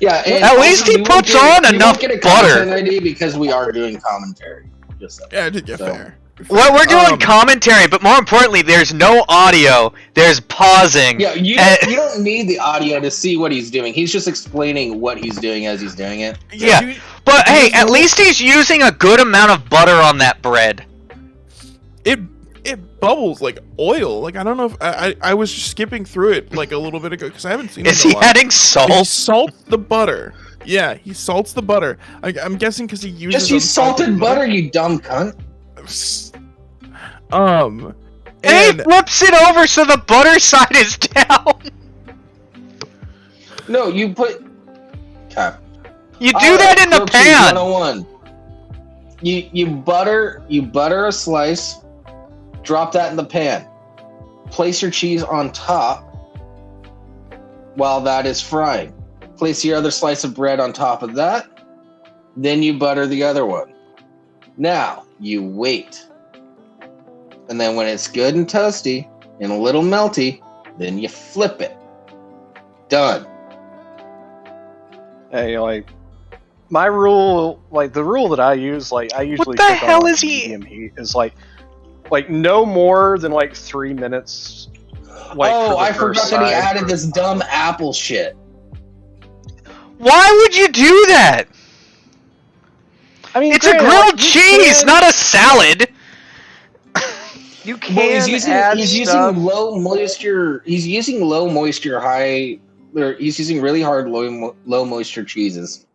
Yeah, and At least he you won't puts get- on you won't enough get a butter. content ID because we are doing commentary. Just so. Yeah, I did get So- fair. We're doing commentary, but more importantly, there's no audio. There's pausing. Yeah, you And- don't need the audio to see what he's doing. He's just explaining what he's doing as he's doing it. Yeah. you- But hey, There's at no- least he's using a good amount of butter on that bread. it bubbles like oil. Like I don't know if I was just skipping through it like a little bit ago because I haven't seen Is it in he a while. adding He salt? salts the butter. Yeah, he salts the butter. I'm guessing because he uses Just use salted butter, you dumb cunt. And And he flips it over so the butter side is down. No, you put. Okay. You do that in the Grilled cheese pan. 101. You butter a slice, drop that in the pan. Place your cheese on top while that is frying. Place your other slice of bread on top of that. Then you butter the other one. Now, you wait. And then when it's good and toasty and a little melty, then you flip it. Done. Hey, like my rule, like the rule that I use, like I usually the cook on, hell like, is he- medium heat is like no more than like 3 minutes. Like, oh, for the I first forgot that he side. added this dumb apple shit. Why would you do that? I mean, It's a granted, grilled like, you cheese, can- not a salad. You can Well, he's add using stuff. low moisture. He's using low moisture, high. Or he's using really hard low moisture cheeses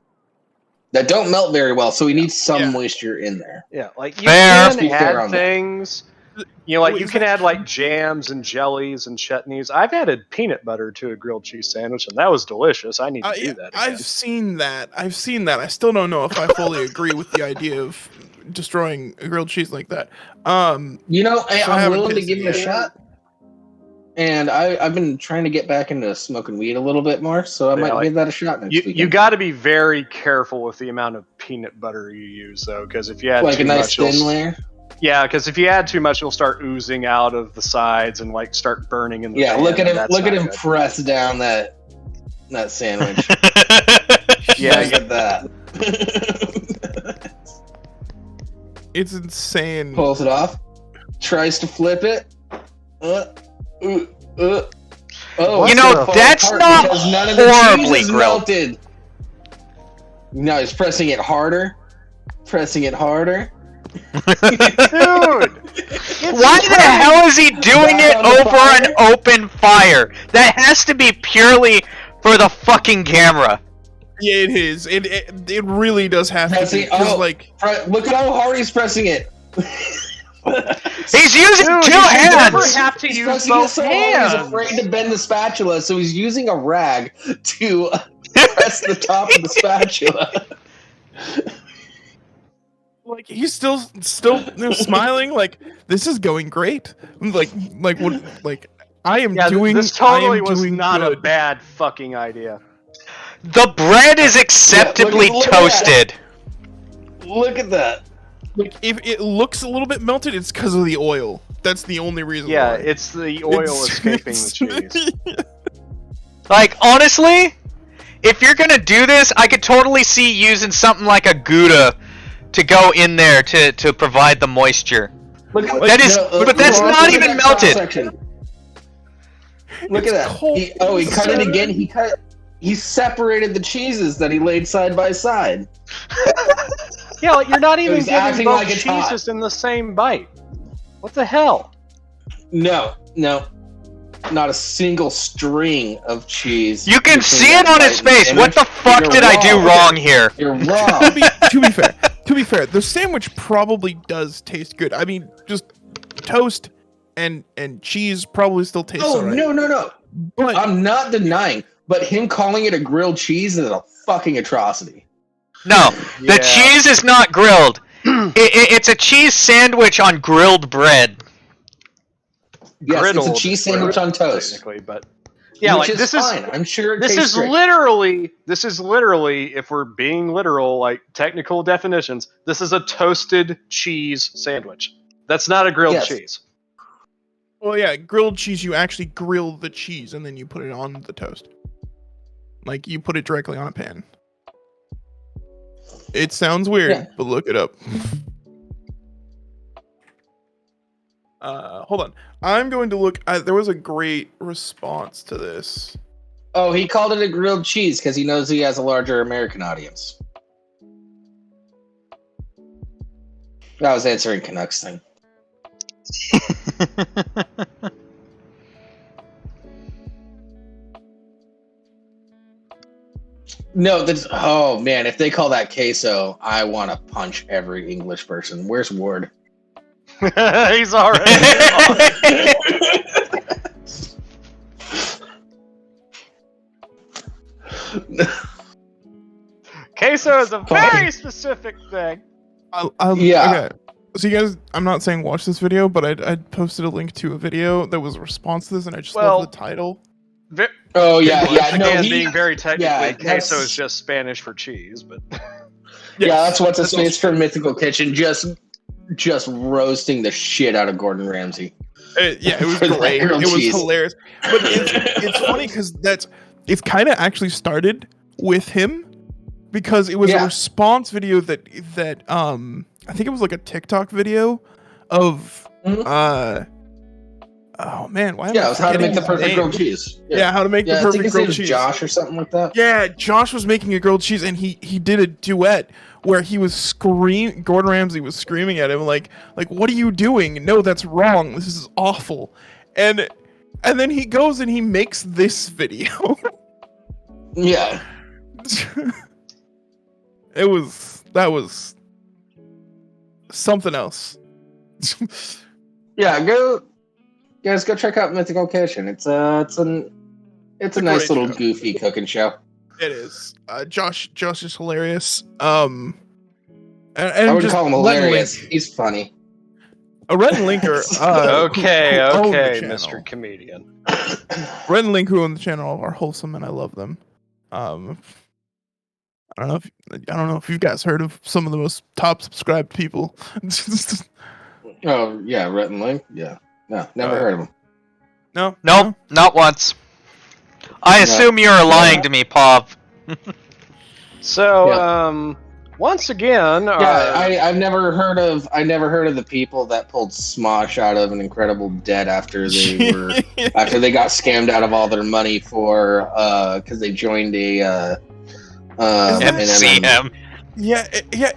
that don't melt very well. So he needs some Yeah. moisture in there. Yeah, like you Fair. Let's can be fair add on that. things. You know, like Wait, you is can that- add like jams and jellies and chutneys. I've added peanut butter to a grilled cheese sandwich, and that was delicious. I need to do that. Again. I've seen that. I still don't know if I fully agree with the idea of destroying a grilled cheese like that. You know, So I I'm haven't willing to tasted give it a it. shot. And I've been trying to get back into smoking weed a little bit more, so I Yeah, might like, give that a shot next You weekend. got to be very careful with the amount of peanut butter you use, though, because if you add like too a nice much, you'll thin layer. yeah, because if you add too much, it'll start oozing out of the sides and like start burning in the Yeah, pan, look at and him! that's Look at not him good. press down that sandwich. Yeah, Look at that. It's insane. Pulls it off. Tries to flip it. Oh, You know, it's that's falling not apart because none of the cheese horribly is grilled. melted. No, he's pressing it harder. Pressing it harder. Dude! Why the hell is he doing Back it on the over fire? an open fire? That has to be purely for the fucking camera. Yeah, it is. It really does have to Pressing. be. 'Cause, Oh, like, look at how hard he's pressing it. He's using Dude, two you should never hands. have to He's use pressing it both so hard, he's hands. afraid to bend the spatula, so he's using a rag to press the top of the spatula. like he's still smiling. Like, this is going great. Like what? Like, I am Yeah, doing. this I totally am was doing not a good. bad fucking idea. The bread is acceptably look at that. toasted. Look at that. Like, if it looks a little bit melted, it's because of the oil. That's the only reason. Yeah, why. it's the oil It's- escaping the cheese. Like, honestly, if you're gonna do this, I could totally see using something like a Gouda to go in there to provide the moisture. Look at That is- but that's look not at even that melted. cross-section. Look It's at that. cold. He cut it again. He separated the cheeses that he laid side by side. Yeah, like, you're not even was getting acting both like it's hot. cheeses in the same bite. What the hell? No, not a single string of cheese. You can between see that it on bite his and face. What sandwich. the fuck You're did I do wrong here? You're to wrong. be fair, the sandwich probably does taste good. I mean, just toast and cheese probably still tastes Oh alright. no! But I'm not denying, but him calling it a grilled cheese is a fucking atrocity. No, Yeah. the cheese is not grilled. It's a cheese sandwich on grilled bread. Yes, Griddled it's a cheese sandwich on toast. Technically, but yeah, which like is fine. I'm sure it this tastes is great. literally, if we're being literal, like technical definitions, this is a toasted cheese sandwich. That's not a grilled Yes. cheese. well, yeah, grilled cheese. You actually grill the cheese and then you put it on the toast. Like, you put it directly on a pan. It sounds weird, Yeah. but look it up. Hold on. I'm going to look. There was a great response to this. Oh, he called it a grilled cheese because he knows he has a larger American audience. I was answering Canucks thing. No, that's oh man, if they call that queso, I want to punch every English person. Where's Ward? He's already. Queso is a very specific thing. Yeah. Okay. So you guys, I'm not saying watch this video, but I posted a link to a video that was a response to this, and I just Well, love the title. Oh yeah, Once yeah. No, again, he, being very technically, yeah, queso that's- is just Spanish for cheese, but yeah, that's what's his face from Mythical Kitchen. Just roasting the shit out of Gordon Ramsay. Yeah, it was For the great. It grilled was cheese. hilarious. But it's funny because it's kind of actually started with him because it was a Yeah. response video that I think it was like a TikTok video of Mhm. oh man, why am Yeah, I it was how to make the forgetting his perfect name? grilled cheese. Yeah, how to make Yeah, the I think perfect his name grilled is cheese. Josh or something like that. Yeah, Josh was making a grilled cheese, and he did a duet where he was Gordon Ramsay was screaming at him like, "What are you doing? No, that's wrong. This is awful." And then he goes and he makes this video. Yeah. That was something else. Yeah, guys, go check out Mythical Kitchen. It's a nice great little show. goofy cooking show. It is. Josh is hilarious. And I would just call him Rhett and hilarious. Link- He's funny. Rhett and Link are okay, who own the okay, channel. Mr. Comedian. Rhett and Link, who own the channel, are wholesome, and I love them. I don't know if you guys heard of some of the most top subscribed people. Oh yeah, Rhett and Link. Yeah, no, never heard of him. No, Nope, not once. I No. assume you're lying to me, Pov. So, Yeah. Once again, I've never heard of the people that pulled Smosh out of an incredible debt after they got scammed out of all their money for because they joined a MCM. Yeah,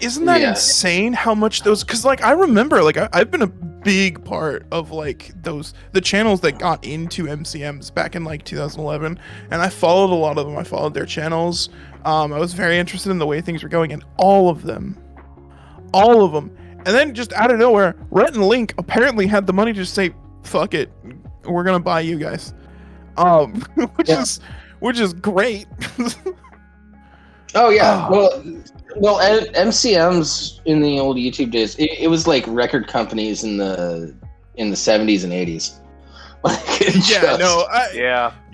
isn't that insane how much those, because like I remember, like I've been a big part of like the channels that got into MCMs back in like 2011, and I followed a lot of them. I followed their channels. I was very interested in the way things were going, and all of them, and then just out of nowhere, Rhett and Link apparently had the money to just say, "Fuck it, we're gonna buy you guys," which is great. Oh yeah, well, MCMs in the old YouTube days, it was like record companies in the 70s and 80s.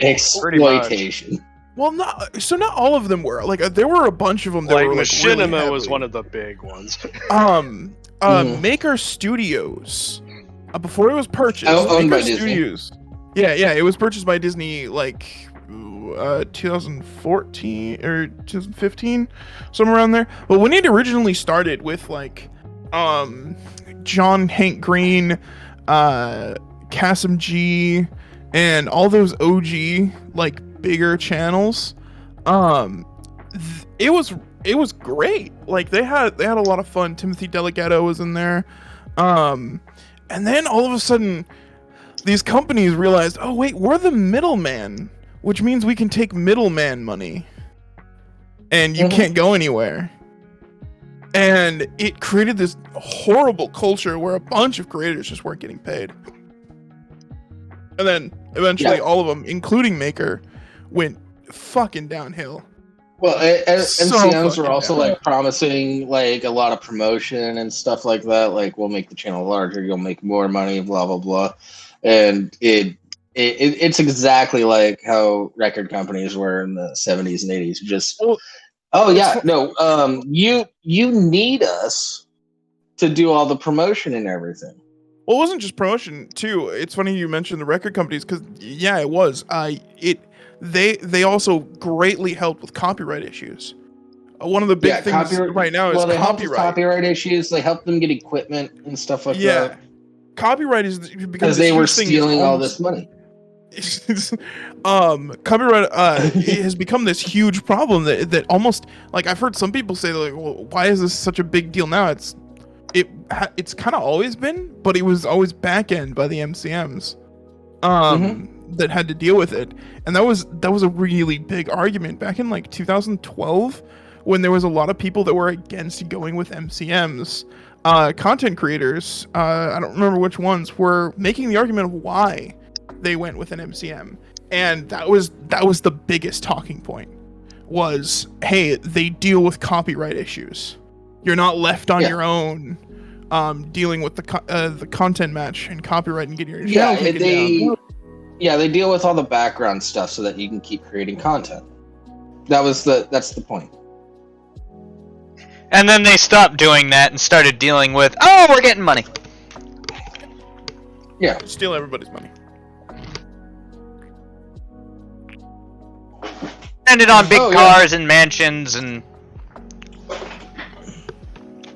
Exploitation. Well, not all of them were. Like there were a bunch of them that like were like Machinima really was one of the big ones. Maker Studios, before it was purchased, owned by Maker Disney. Studios. Yeah, it was purchased by Disney like 2014 or 2015, somewhere around there. But when it originally started with like John Hank Green, Kasim G, and all those OG like bigger channels, it was great. Like they had a lot of fun. Timothy Delgado was in there, and then all of a sudden these companies realized, oh wait, we're the middleman, which means we can take middleman money and you can't go anywhere. And it created this horrible culture where a bunch of creators just weren't getting paid. And then eventually all of them, including Maker, went fucking downhill. Well, MCMs were also like promising like a lot of promotion and stuff like that. Like, we'll make the channel larger, you'll make more money, blah blah blah. And it's exactly like how record companies were in the 70s and 80s. Just you need us to do all the promotion and everything. Well, it wasn't just promotion too. It's funny you mentioned the record companies, because it was. They also greatly helped with copyright issues. One of the big things right now is copyright issues. They helped them get equipment and stuff like that. Copyright is because they were stealing all this money. Copyright it has become this huge problem that almost, like, I've heard some people say, like, well, why is this such a big deal now? It's kind of always been, but it was always back end by the MCMs that had to deal with it. And that was a really big argument back in like 2012, when there was a lot of people that were against going with MCMs. Content creators, I don't remember which ones, were making the argument of why they went with an MCM, and that was the biggest talking point. Was, hey, they deal with copyright issues. You're not left on your own, dealing with the content match and copyright and getting your channel taken down. Yeah, they deal with all the background stuff so that you can keep creating content. That's the point. And then they stopped doing that and started dealing with, oh, we're getting money. Yeah. Steal everybody's money. Spend it on big cars and mansions and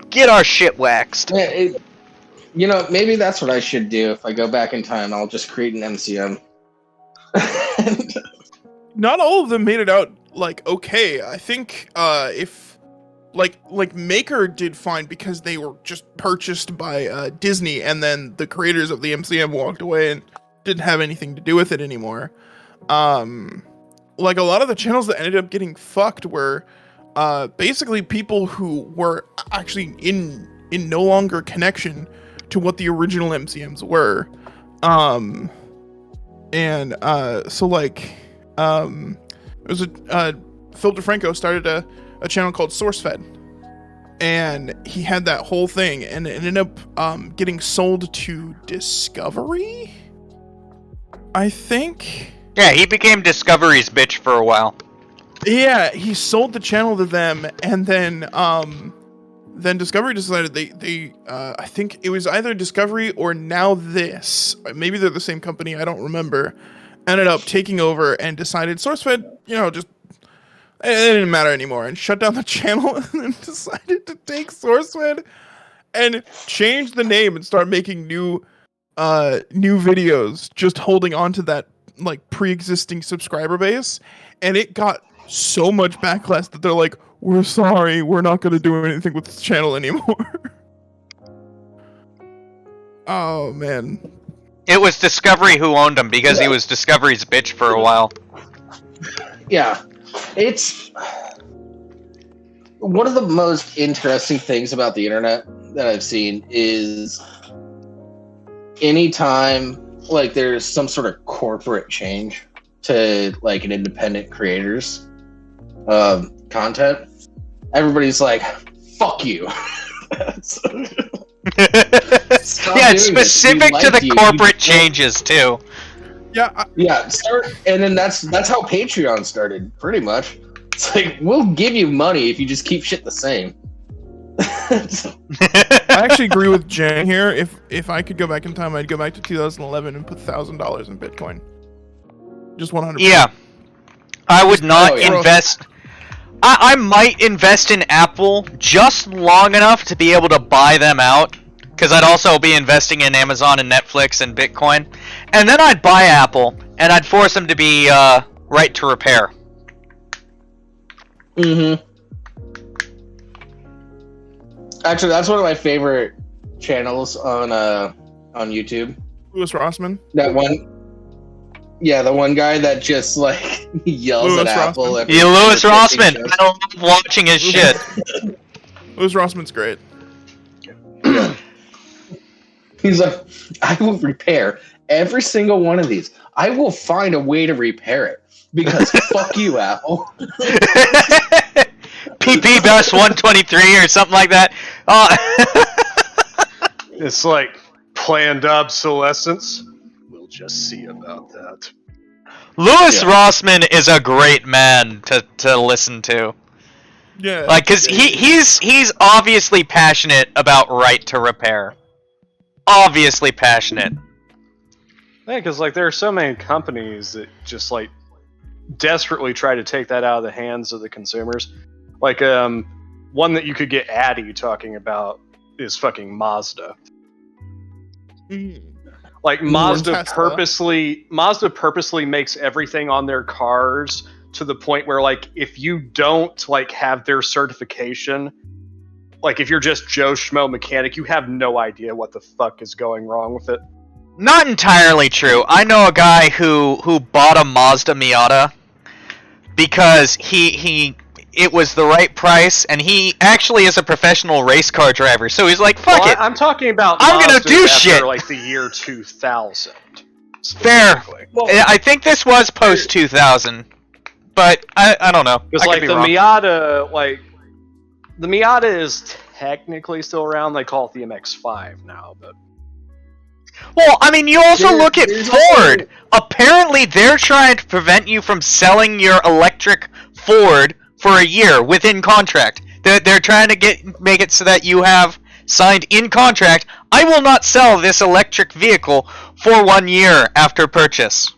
get our shit waxed. Yeah, maybe that's what I should do if I go back in time. I'll just create an MCM. Not all of them made it out like okay. I think if like Maker did fine because they were just purchased by Disney, and then the creators of the MCM walked away and didn't have anything to do with it anymore. Like a lot of the channels that ended up getting fucked were basically people who were actually in no longer connection to what the original MCMs were. So like it was Phil DeFranco started a channel called SourceFed, and he had that whole thing, and it ended up getting sold to Discovery, I think. Yeah, he became Discovery's bitch for a while. Yeah, he sold the channel to them, and then Discovery decided they I think it was either Discovery or Now This, maybe they're the same company, I don't remember, ended up taking over and decided SourceFed, just It didn't matter anymore, and shut down the channel, and then decided to take SourceFed and change the name and start making new videos, just holding on to that like pre-existing subscriber base, and it got so much backlash that they're like, "We're sorry, we're not going to do anything with this channel anymore." Oh man. It was Discovery who owned him because he was Discovery's bitch for a while. Yeah, it's one of the most interesting things about the internet that I've seen is anytime like there's some sort of corporate change to like an independent creator's content, everybody's like, "Fuck you." Yeah, it's specific to the corporate changes too. Yeah, and then that's how Patreon started, pretty much. It's like, we'll give you money if you just keep shit the same. I actually agree with Jen here. If I could go back in time, I'd go back to 2011 and put $1,000 in Bitcoin. Just 100%. Yeah, I would not invest. I might invest in Apple just long enough to be able to buy them out, because I'd also be investing in Amazon and Netflix and Bitcoin, and then I'd buy Apple and I'd force them to be right to repair. Mm-hmm. Actually, that's one of my favorite channels on YouTube. Louis Rossman. That one. Yeah, the one guy that just like yells Louis at Apple. Rossman. Yeah, Louis Rossman. I love watching his shit. Louis Rossman's great. Yeah. He's like, "I will repair every single one of these. I will find a way to repair it because fuck you, Apple." PP Best 123 or something like that. It's like planned obsolescence. We'll just see about that. Louis Rossman is a great man to listen to. Yeah. Like, cause he's obviously passionate about right to repair. Obviously passionate. Yeah, because like there are so many companies that just like desperately try to take that out of the hands of the consumers. Like one that you could get Addy talking about is fucking Mazda. Like Mazda purposely makes everything on their cars to the point where like if you don't like have their certification, like if you're just Joe Schmo mechanic, you have no idea what the fuck is going wrong with it. Not entirely true. I know a guy who bought a Mazda Miata because it was the right price, and he actually is a professional race car driver. So he's like, "Fuck it." I'm talking about. I'm gonna Mazda do after, shit. Like the year 2000. Fair. Well, I think this was post 2000, but I don't know. Because like the Miata, like the Miata is technically still around. They call it the MX-5 now, but. Well, I mean, you also look at Ford. Apparently, they're trying to prevent you from selling your electric Ford for a year within contract. They're trying to make it so that you have signed in contract, "I will not sell this electric vehicle for 1 year after purchase."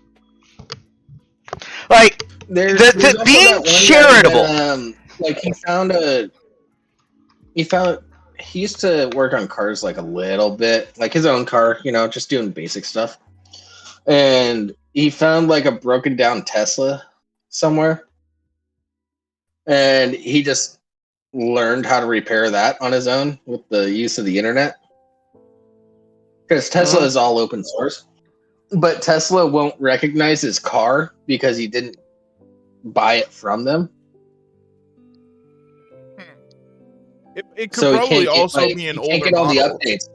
Like, there's being charitable. That, like he used to work on cars like a little bit, like his own car, just doing basic stuff. And he found like a broken down Tesla somewhere. And he just learned how to repair that on his own with the use of the internet. Because Tesla is all open source. But Tesla won't recognize his car because he didn't buy it from them. It could probably also be an older model. He can't get all the updates.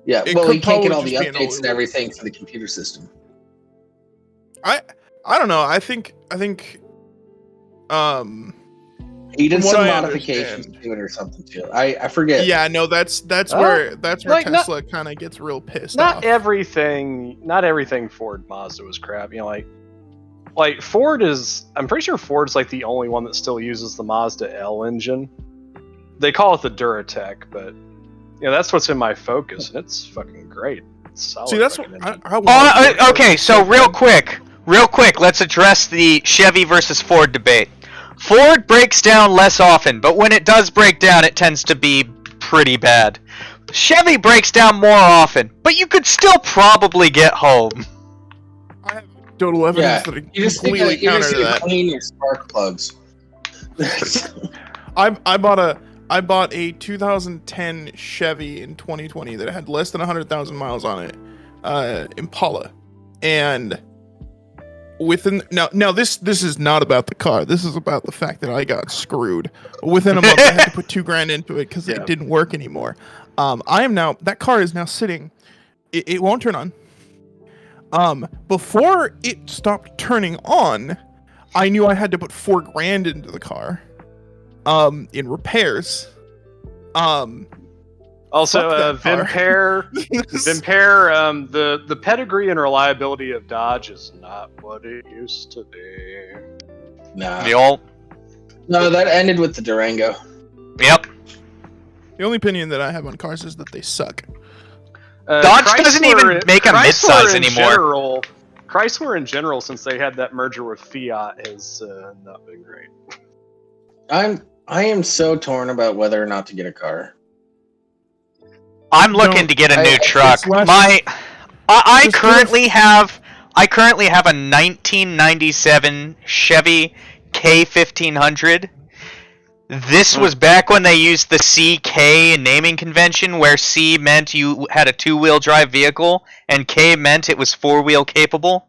Yeah, well, he can't get all the updates updates and everything for the computer system. I don't know. I think he did some modifications to it or something too. I forget. Yeah, no, that's where like Tesla kind of gets real pissed off. Not everything Ford Mazda was crap. Like Ford is. I'm pretty sure Ford's like the only one that still uses the Mazda L engine. They call it the Duratec, but that's what's in my Focus, and it's fucking great. It's solid. See, that's what I okay, so real quick, let's address the Chevy versus Ford debate. Ford breaks down less often, but when it does break down, it tends to be pretty bad. Chevy breaks down more often, but you could still probably get home. I have total evidence that it completely counter that. Clean your spark plugs. I bought a 2010 Chevy in 2020 that had less than 100,000 miles on it, Impala, and within now this is not about the car. This is about the fact that I got screwed. Within a month, I had to put $2,000 into it because it didn't work anymore. That car is now sitting. It won't turn on. Before it stopped turning on, I knew I had to put $4,000 into the car. In repairs. Also, Vimpair, the pedigree and reliability of Dodge is not what it used to be. No, that ended with the Durango. Yep. The only opinion that I have on cars is that they suck. Dodge doesn't even make a midsize anymore. Chrysler in general, since they had that merger with Fiat, has not been great. I am so torn about whether or not to get a car. I'm looking to get a new truck. I currently have a 1997 Chevy K1500. This was back when they used the CK naming convention, where C meant you had a 2-wheel drive vehicle, and K meant it was 4-wheel capable.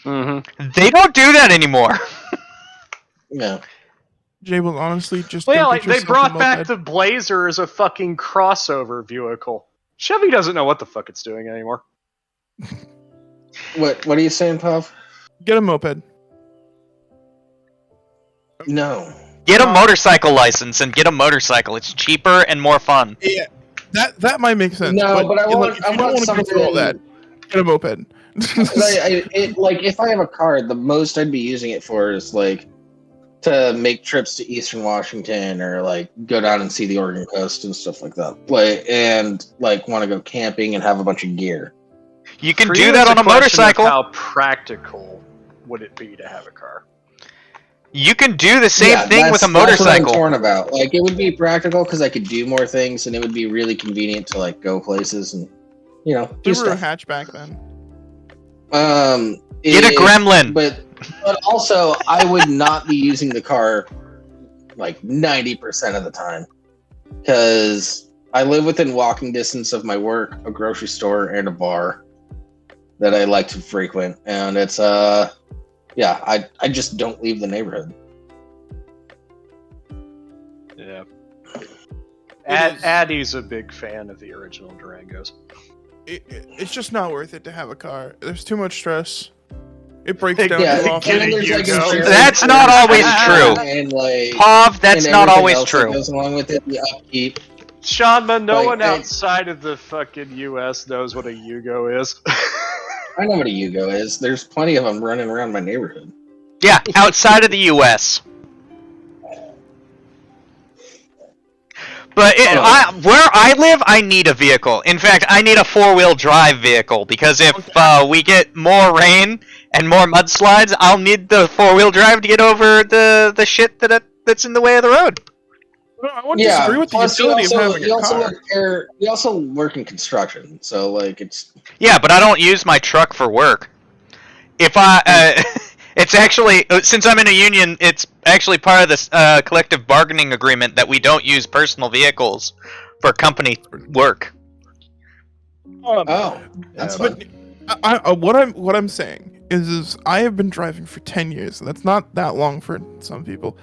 Mm-hmm. They don't do that anymore. No. Jay will honestly just. Well, yeah, they brought back the Blazer as a fucking crossover vehicle. Chevy doesn't know what the fuck it's doing anymore. What are you saying, Pav? Get a moped. No. Get a motorcycle license and get a motorcycle. It's cheaper and more fun. Yeah, that might make sense. No, but I want to go through all that. Get a moped. If I have a car, the most I'd be using it for is to make trips to Eastern Washington or go down and see the Oregon coast and stuff like that. Want to go camping and have a bunch of gear. You can do that on a motorcycle. How practical would it be to have a car? You can do the same thing with a motorcycle. That's what I'm torn about. It would be practical because I could do more things, and it would be really convenient to go places and do stuff. A hatchback then. Get a Gremlin. But also, I would not be using the car 90% of the time because I live within walking distance of my work, a grocery store, and a bar that I like to frequent, and it's I just don't leave the neighborhood. Yeah. Addie's a big fan of the original Durangos. It's just not worth it to have a car. There's too much stress. It breaks down too often. That's not always true. And Pav, that's not always true. That goes along with it, the upkeep. Sean, no one outside of the fucking U.S. knows what a Yugo is. I know what a Yugo is. There's plenty of them running around my neighborhood. Yeah, outside of the U.S. But where I live, I need a vehicle. In fact, I need a 4-wheel drive vehicle because if we get more rain and more mudslides, I'll need the 4-wheel drive to get over the shit that's in the way of the road. No, I wouldn't disagree with the utility of having a car. You also work in construction, so it's... Yeah, but I don't use my truck for work. If it's actually, since I'm in a union, it's actually part of this collective bargaining agreement that we don't use personal vehicles for company work. That's fun. What I'm saying is I have been driving for 10 years. That's not that long for some people.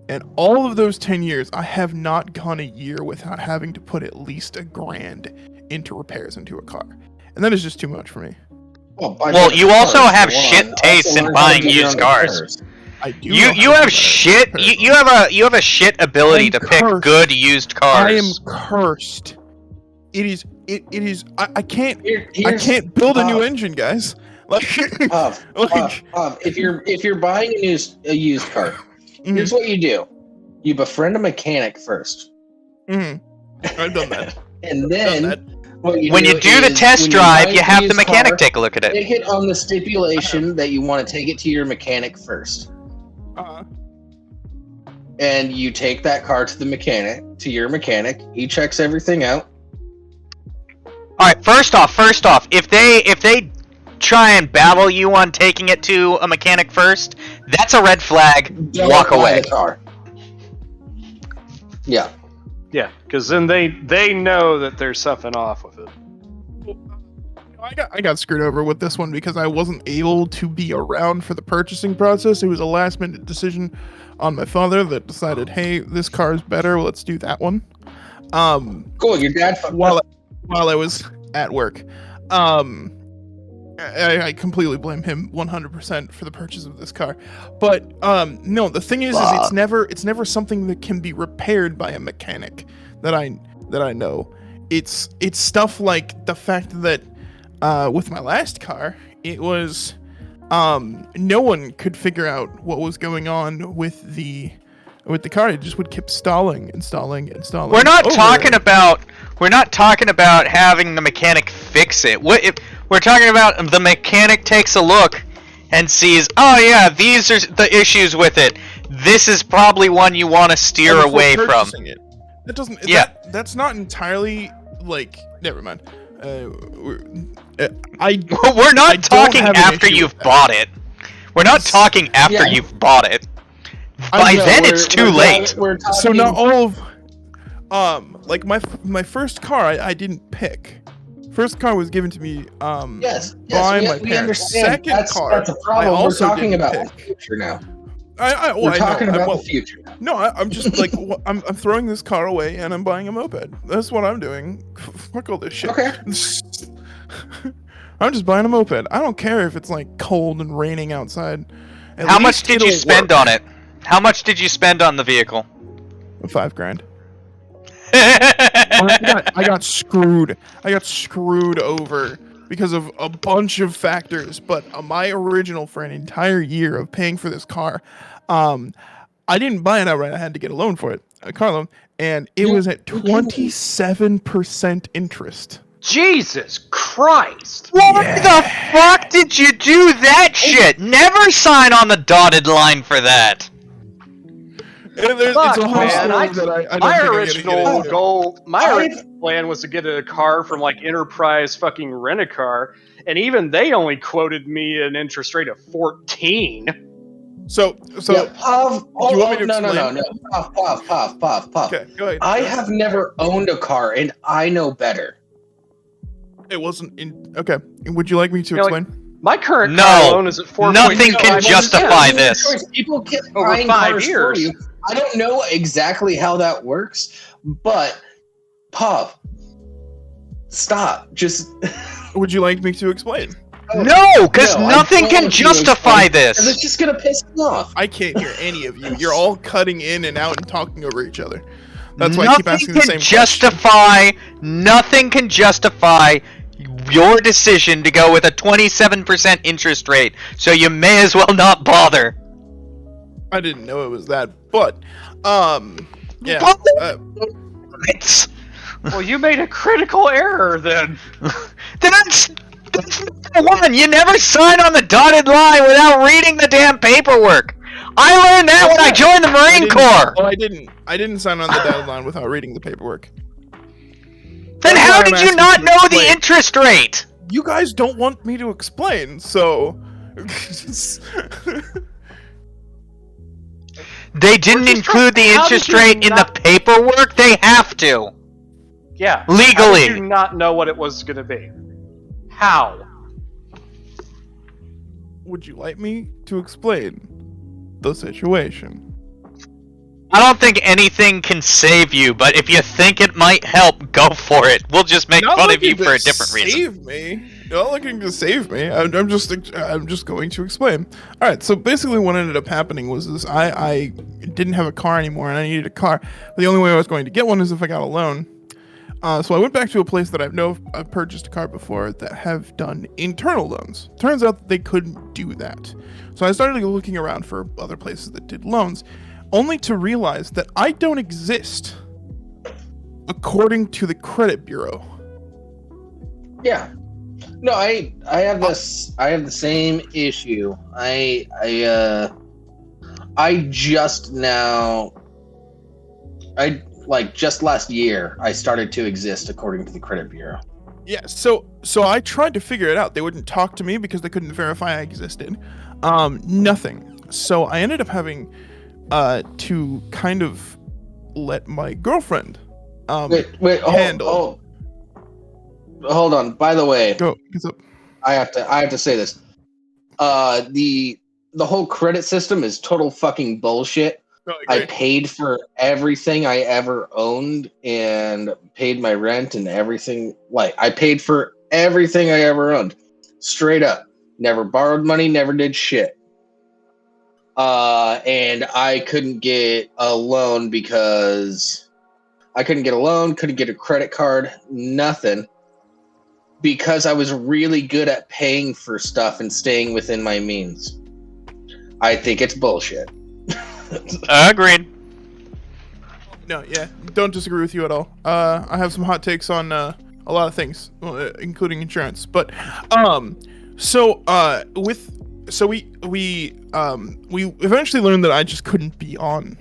And all of those 10 years, I have not gone a year without having to put at least $1,000 into repairs into a car. And that is just too much for me. Well, you also have shit taste in buying used cars. I do. You have shit. You have a shit ability to pick good used cars. I am cursed. It is. I can't build a new engine, guys. If you're buying a used car, here's what you do: you befriend a mechanic first. I've done that. And then when you do the test drive, you have the mechanic take a look at it. Take it on the stipulation that you want to take it to your mechanic first. Uh, and you take that car to your mechanic. He checks everything out. All right. First off, if they try and battle you on taking it to a mechanic first, that's a red flag. Don't Walk buy away. the car. Yeah. Yeah, because then they know that there's something off with it. I got screwed over with this one because I wasn't able to be around for the purchasing process. It was a last minute decision on my father that decided, hey, this car is better. Let's do that one. Cool. Your dad. While I was at work, I completely blame him 100% for the purchase of this car. But no, the thing is it's never something that can be repaired by a mechanic that I know. It's stuff like the fact that with my last car, it was no one could figure out what was going on with the car. It just would keep stalling. We're not talking about having the mechanic fix it. We're talking about the mechanic takes a look and sees, oh yeah, these are the issues with it. This is probably one you want to steer away from. It. That doesn't. Yeah. That's not entirely like. Never mind. We're not talking after you've bought it. We're not talking after you've bought it. By then, it's too late. So not all of, like my first car, I didn't pick. First car was given to me by my parents. Second car, that's a problem. We're talking about the future now. We're talking about the future. No, I'm just like I'm throwing this car away and I'm buying a moped. That's what I'm doing. Fuck all this shit. Okay. I'm just buying a moped. I don't care if it's like cold and raining outside. How much did you spend on it? How much did you spend on the vehicle? $5,000. I got screwed. I got screwed over because of a bunch of factors. But my original for an entire year of paying for this car, I didn't buy it outright. I had to get a loan for it, a car loan, and it was at 27% interest. Jesus Christ! Why the fuck did you do that shit? Never sign on the dotted line for that. Fuck, it's a whole man, story that I my don't original goal, original plan was to get a car from like Enterprise fucking Rent-A-Car, and even they only quoted me an interest rate of 14. So Pav, do you want me to no. Pav. Okay, go ahead. I have never owned a car, and I know better. It wasn't in. Okay, would you like me to explain? My current car loan is at 4.2. Nothing can justify this. People get over buying 5 cars years. For you. I don't know exactly how that works, but Pav, stop. Just. Would you like me to explain? No, because nothing can justify this. It's just gonna piss me off. I can't hear any of you. You're all cutting in and out and talking over each other. That's why I keep asking the same question. Nothing can justify your decision to go with a 27% interest rate, so you may as well not bother. I didn't know it was that, but, yeah. Well, you made a critical error then. That's one. You never sign on the dotted line without reading the damn paperwork. I learned that when I joined the Marine Corps. Oh, I didn't sign on the dotted line without reading the paperwork. Then how did you not know the interest rate? You guys don't want me to explain, so. They didn't include the interest rate in the paperwork? They have to. Yeah. Legally. How did you not know what it was going to be? How? Would you like me to explain the situation? I don't think anything can save you, but if you think it might help, go for it. We'll just make fun of you for a different reason. Save me? You're not looking to save me. I'm just going to explain. All right. So basically, what ended up happening was this: I didn't have a car anymore, and I needed a car. But the only way I was going to get one is if I got a loan. So I went back to a place that I've purchased a car before that have done internal loans. Turns out that they couldn't do that. So I started looking around for other places that did loans, only to realize that I don't exist according to the credit bureau. Yeah. No, I have this. I have the same issue. just last year, I started to exist according to the credit bureau. Yeah, so I tried to figure it out. They wouldn't talk to me because they couldn't verify I existed. Nothing. So I ended up having to kind of let my girlfriend handle. Hold on. By the way, Go. What's up? I have to say this. The whole credit system is total fucking bullshit. No, I paid for everything I ever owned and paid my rent and everything. Like, I paid for everything I ever owned. Straight up. Never borrowed money, never did shit. And I couldn't get a loan because couldn't get a credit card, nothing. Because I was really good at paying for stuff and staying within my means. I think it's bullshit. Agreed. No, yeah, don't disagree with you at all. I have some hot takes on a lot of things, including insurance. But we eventually learned that I just couldn't be on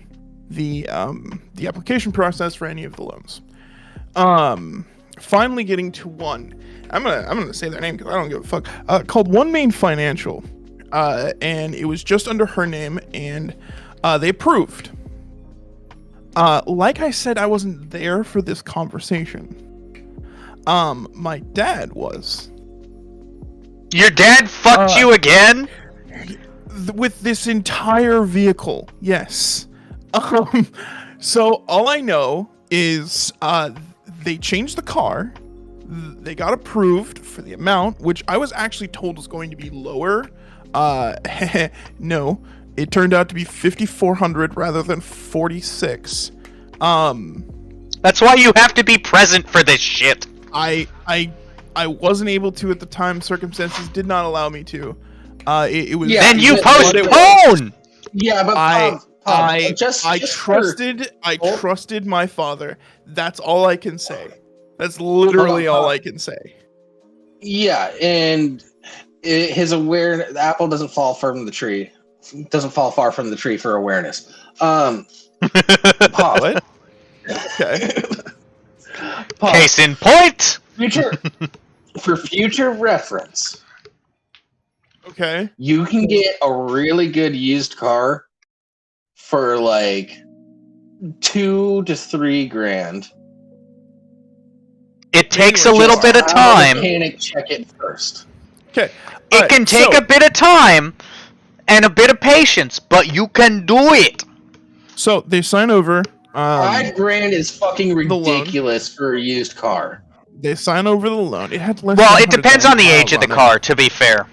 the application process for any of the loans. Finally getting to one. I'm gonna say their name because I don't give a fuck. Called One Main Financial, and it was just under her name, and they approved. Like I said, I wasn't there for this conversation. My dad was. Your dad fucked you again? With this entire vehicle, yes. So all I know is they changed the car. They got approved for the amount, which I was actually told was going to be lower. No, it turned out to be $5,400 rather than $46. That's why you have to be present for this shit. I wasn't able to at the time. Circumstances did not allow me to. It was. Then you postpone. Yeah, but I trusted my father. That's all I can say. That's literally all I can say. Yeah, and his awareness. The apple doesn't fall from the tree. Doesn't fall far from the tree for awareness. What? Okay. Case in point. For future reference. Okay. You can get a really good used car for like $2,000 to $3,000. It takes a little bit of time. Mechanic check it first. Okay. It can take a bit of time and a bit of patience, but you can do it. So they sign over. $5,000 is fucking ridiculous for a used car. They sign over the loan. It had less. Well, it depends on the age of the car, to be fair.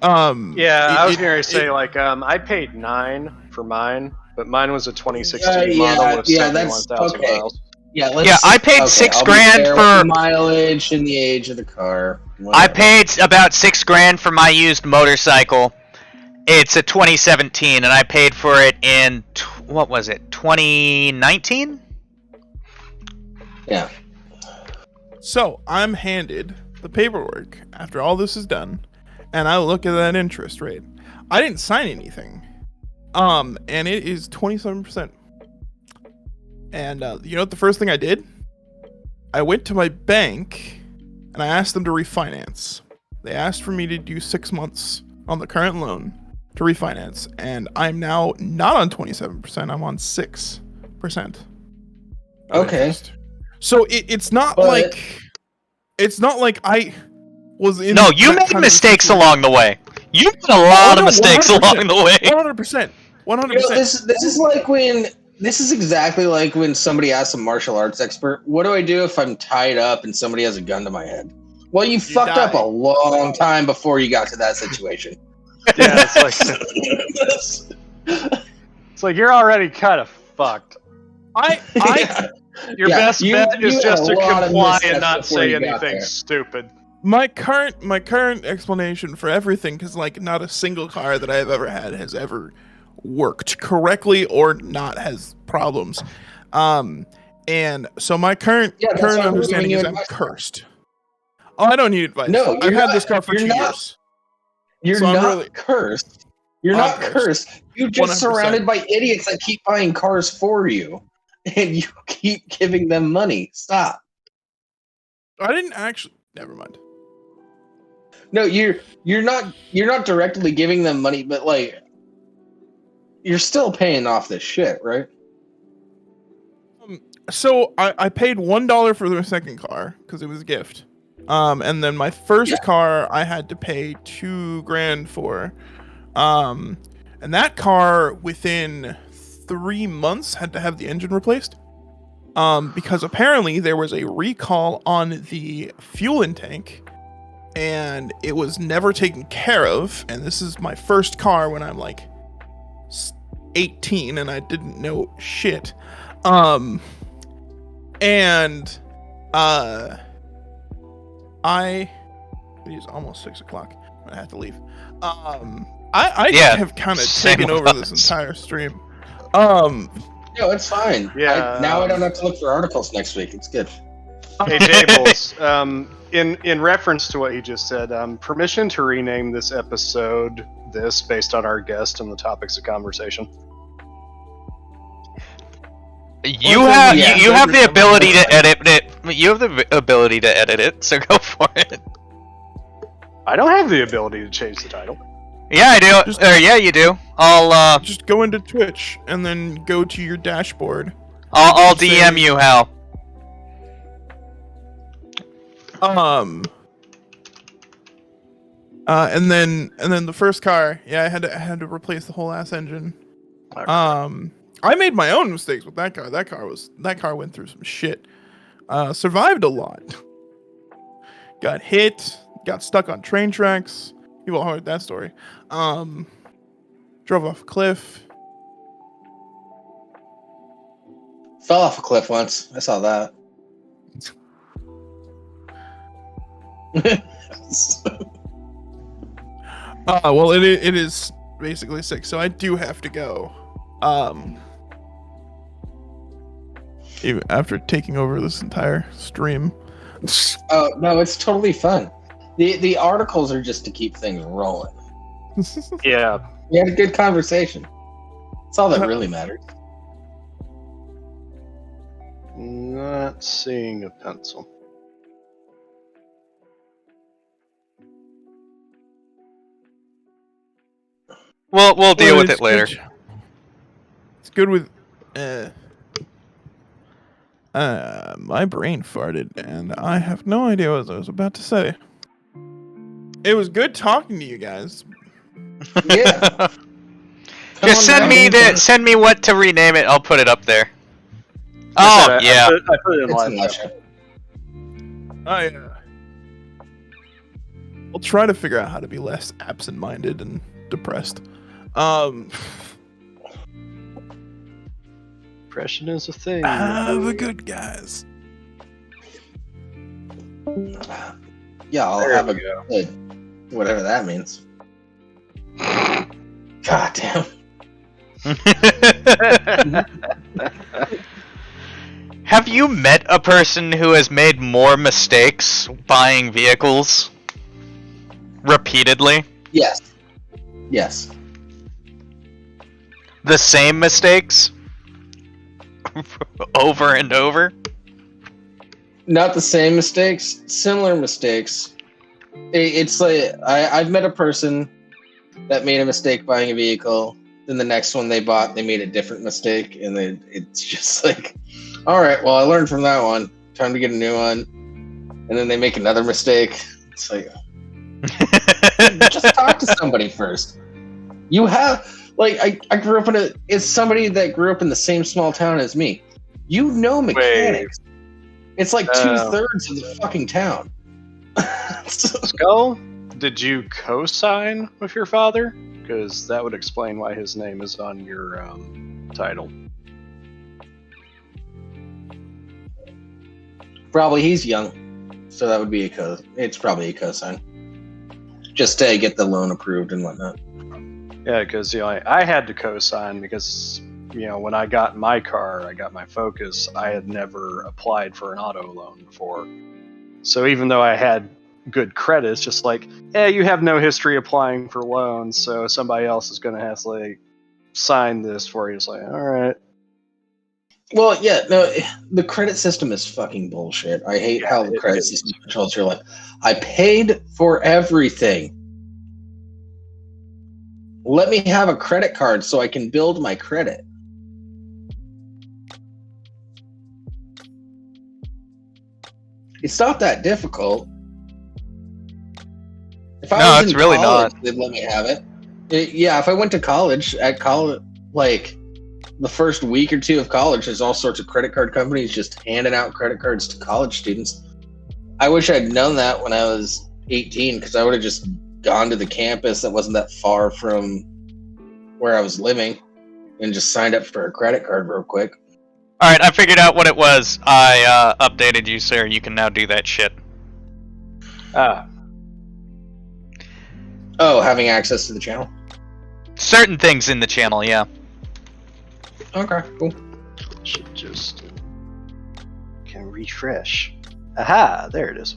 Yeah, I was going to say, I paid $9,000 for mine, but mine was a 2016 model with 71,000 miles. Yeah, I paid $6,000 for mileage and the age of the car. Whatever. I paid about $6,000 for my used motorcycle. It's a 2017, and I paid for it in 2019? Yeah. So I'm handed the paperwork after all this is done, and I look at that interest rate. I didn't sign anything, and it is 27%. And you know what the first thing I did? I went to my bank and I asked them to refinance. They asked for me to do 6 months on the current loan to refinance, and I'm now not on 27%. I'm on 6%. Okay. Interest. So it's not like I was in. No, you made mistakes along the way. You made a lot of mistakes 100%, along the way. 100%. 100%. You know, this is exactly like when somebody asks a martial arts expert, "What do I do if I'm tied up and somebody has a gun to my head?" Well, you fucked up a long time before you got to that situation. Yeah, it's like you're already kind of fucked. Your best bet is just to comply and not say anything stupid. My current explanation for everything, because not a single car that I've ever had has ever worked correctly or not has problems. And so my current understanding is I'm cursed. Oh, I don't need advice. No, I've had this car for 2 years. You're not cursed. You're I'm not cursed. You're just 100%. surrounded by idiots that keep buying cars for you, and you keep giving them money. Stop. I didn't actually. Never mind. No, you're not directly giving them money, but like you're still paying off this shit, right? So I paid $1 for the second car because it was a gift. And then my first car I had to pay $2,000 for. And that car within 3 months had to have the engine replaced. Because apparently there was a recall on the fuel intake and it was never taken care of. And this is my first car when I'm like 18 and I didn't know shit. And it is almost 6 o'clock. I have to leave. I have kind of taken over this entire stream. No, it's fine. Yeah. Now I don't have to look for articles next week. It's good. Hey, Jables, in reference to what he just said, permission to rename this episode this based on our guest and the topics of conversation. You have the ability to edit it. You have the ability to edit it, so go for it. I don't have the ability to change the title. Yeah, I do. Yeah, you do. I'll just go into Twitch and then go to your dashboard. I'll DM you, Hal. And then the first car, yeah, I had to replace the whole ass engine. I made my own mistakes with that car. That car went through some shit. Survived a lot. Got hit, got stuck on train tracks. You've all heard that story. Drove off a cliff. Fell off a cliff once. I saw that. Well, it is basically 6, so I do have to go. Even after taking over this entire stream. Oh no, it's totally fun. The articles are just to keep things rolling. Yeah. We had a good conversation. That's all that really matters. Not seeing a pencil. We'll deal with it later. It's good with my brain farted and I have no idea what I was about to say. It was good talking to you guys. Yeah. Just send me what to rename it. I'll put it up there. Oh yeah. I put it in live chat. I'll try to figure out how to be less absent-minded and depressed. Depression is a thing. Have a good guys. Yeah, I'll have a good, whatever that means. God damn. Have you met a person who has made more mistakes buying vehicles repeatedly? Yes. Yes. The same mistakes? Over and over? Not the same mistakes, similar mistakes. It's like I've met a person that made a mistake buying a vehicle. Then the next one they bought, they made a different mistake, and it's just like, all right, well, I learned from that one. Time to get a new one. And then they make another mistake. It's like, just talk to somebody first. You have, like, I grew up it's somebody that grew up in the same small town as me. You know mechanics. Wait. It's like 2/3 of the fucking town. Skull, did you co-sign with your father? Because that would explain why his name is on your title. Probably he's young, so that would be it's probably a co-sign. Just to get the loan approved and whatnot. Yeah, because I had to co-sign because when I got my car, I got my Focus. I had never applied for an auto loan before, so even though I had good credit. It's just like, you have no history applying for loans, so somebody else is going to have to like sign this for you. It's like, all right. Well, yeah, no, the credit system is fucking bullshit. I hate how the credit system controls your life. I paid for everything. Let me have a credit card so I can build my credit. It's not that difficult. If I was in really college, not. they'd let me have it. Yeah, if I went to college, like the first week or two of college, there's all sorts of credit card companies just handing out credit cards to college students. I wish I'd known that when I was 18, because I would have just gone to the campus that wasn't that far from where I was living and just signed up for a credit card real quick. Alright, I figured out what it was. I updated you, sir. You can now do that shit. Oh, having access to the channel? Certain things in the channel, yeah. Okay, cool. Should just can refresh. Aha, there it is.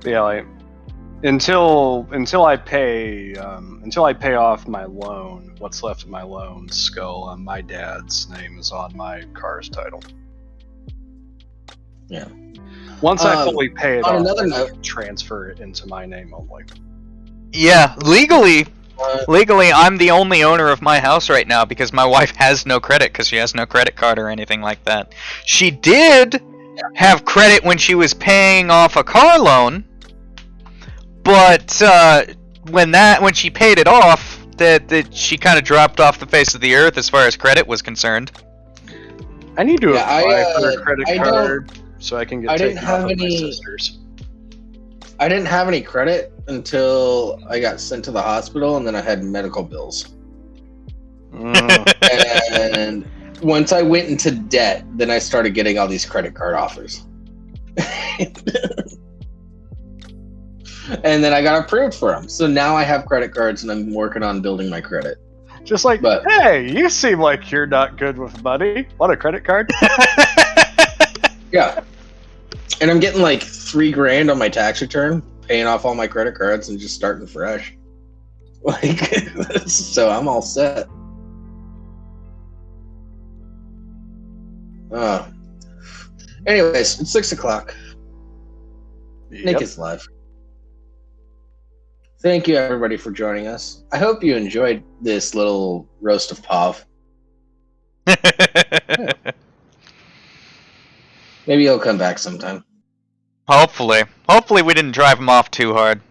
Yeah, like until I pay off my loan, what's left of my loan still my dad's name is on my car's title. Yeah. Once I fully pay it on off, another I note, can transfer it into my name only. Yeah, legally, I'm the only owner of my house right now because my wife has no credit because she has no credit card or anything like that. She did have credit when she was paying off a car loan, but when she paid it off, that she kind of dropped off the face of the earth as far as credit was concerned. I need to apply for a credit card so I can get taken off of my sisters. I didn't have any credit until I got sent to the hospital, and then I had medical bills. And once I went into debt, then I started getting all these credit card offers. And then I got approved for them. So now I have credit cards, and I'm working on building my credit. Just like, hey, you seem like you're not good with money. Want a credit card? Yeah. And I'm getting like $3,000 on my tax return, paying off all my credit cards and just starting fresh. Like, so I'm all set. Anyways, it's 6:00. Nick is live. Thank you, everybody, for joining us. I hope you enjoyed this little roast of Pov. Maybe he'll come back sometime. Hopefully we didn't drive him off too hard.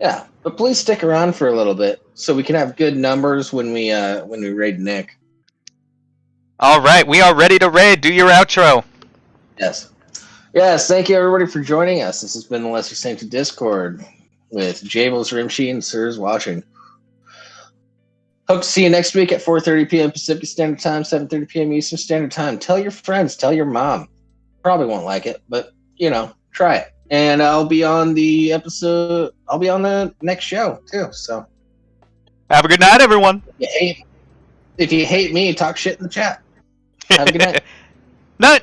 Yeah, but please stick around for a little bit so we can have good numbers when we raid Nick. All right, we are ready to raid. Do your outro. Yes. Thank you, everybody, for joining us. This has been the Lesser Sancted Discord with Jables, Rimshee, and Sirs watching. Hope to see you next week at 4:30 p.m. Pacific Standard Time, 7:30 p.m. Eastern Standard Time. Tell your friends, tell your mom. Probably won't like it, but, try it. And I'll be on the episode. I'll be on the next show, too. So have a good night, everyone. If you hate me, talk shit in the chat. Have a good night. Night.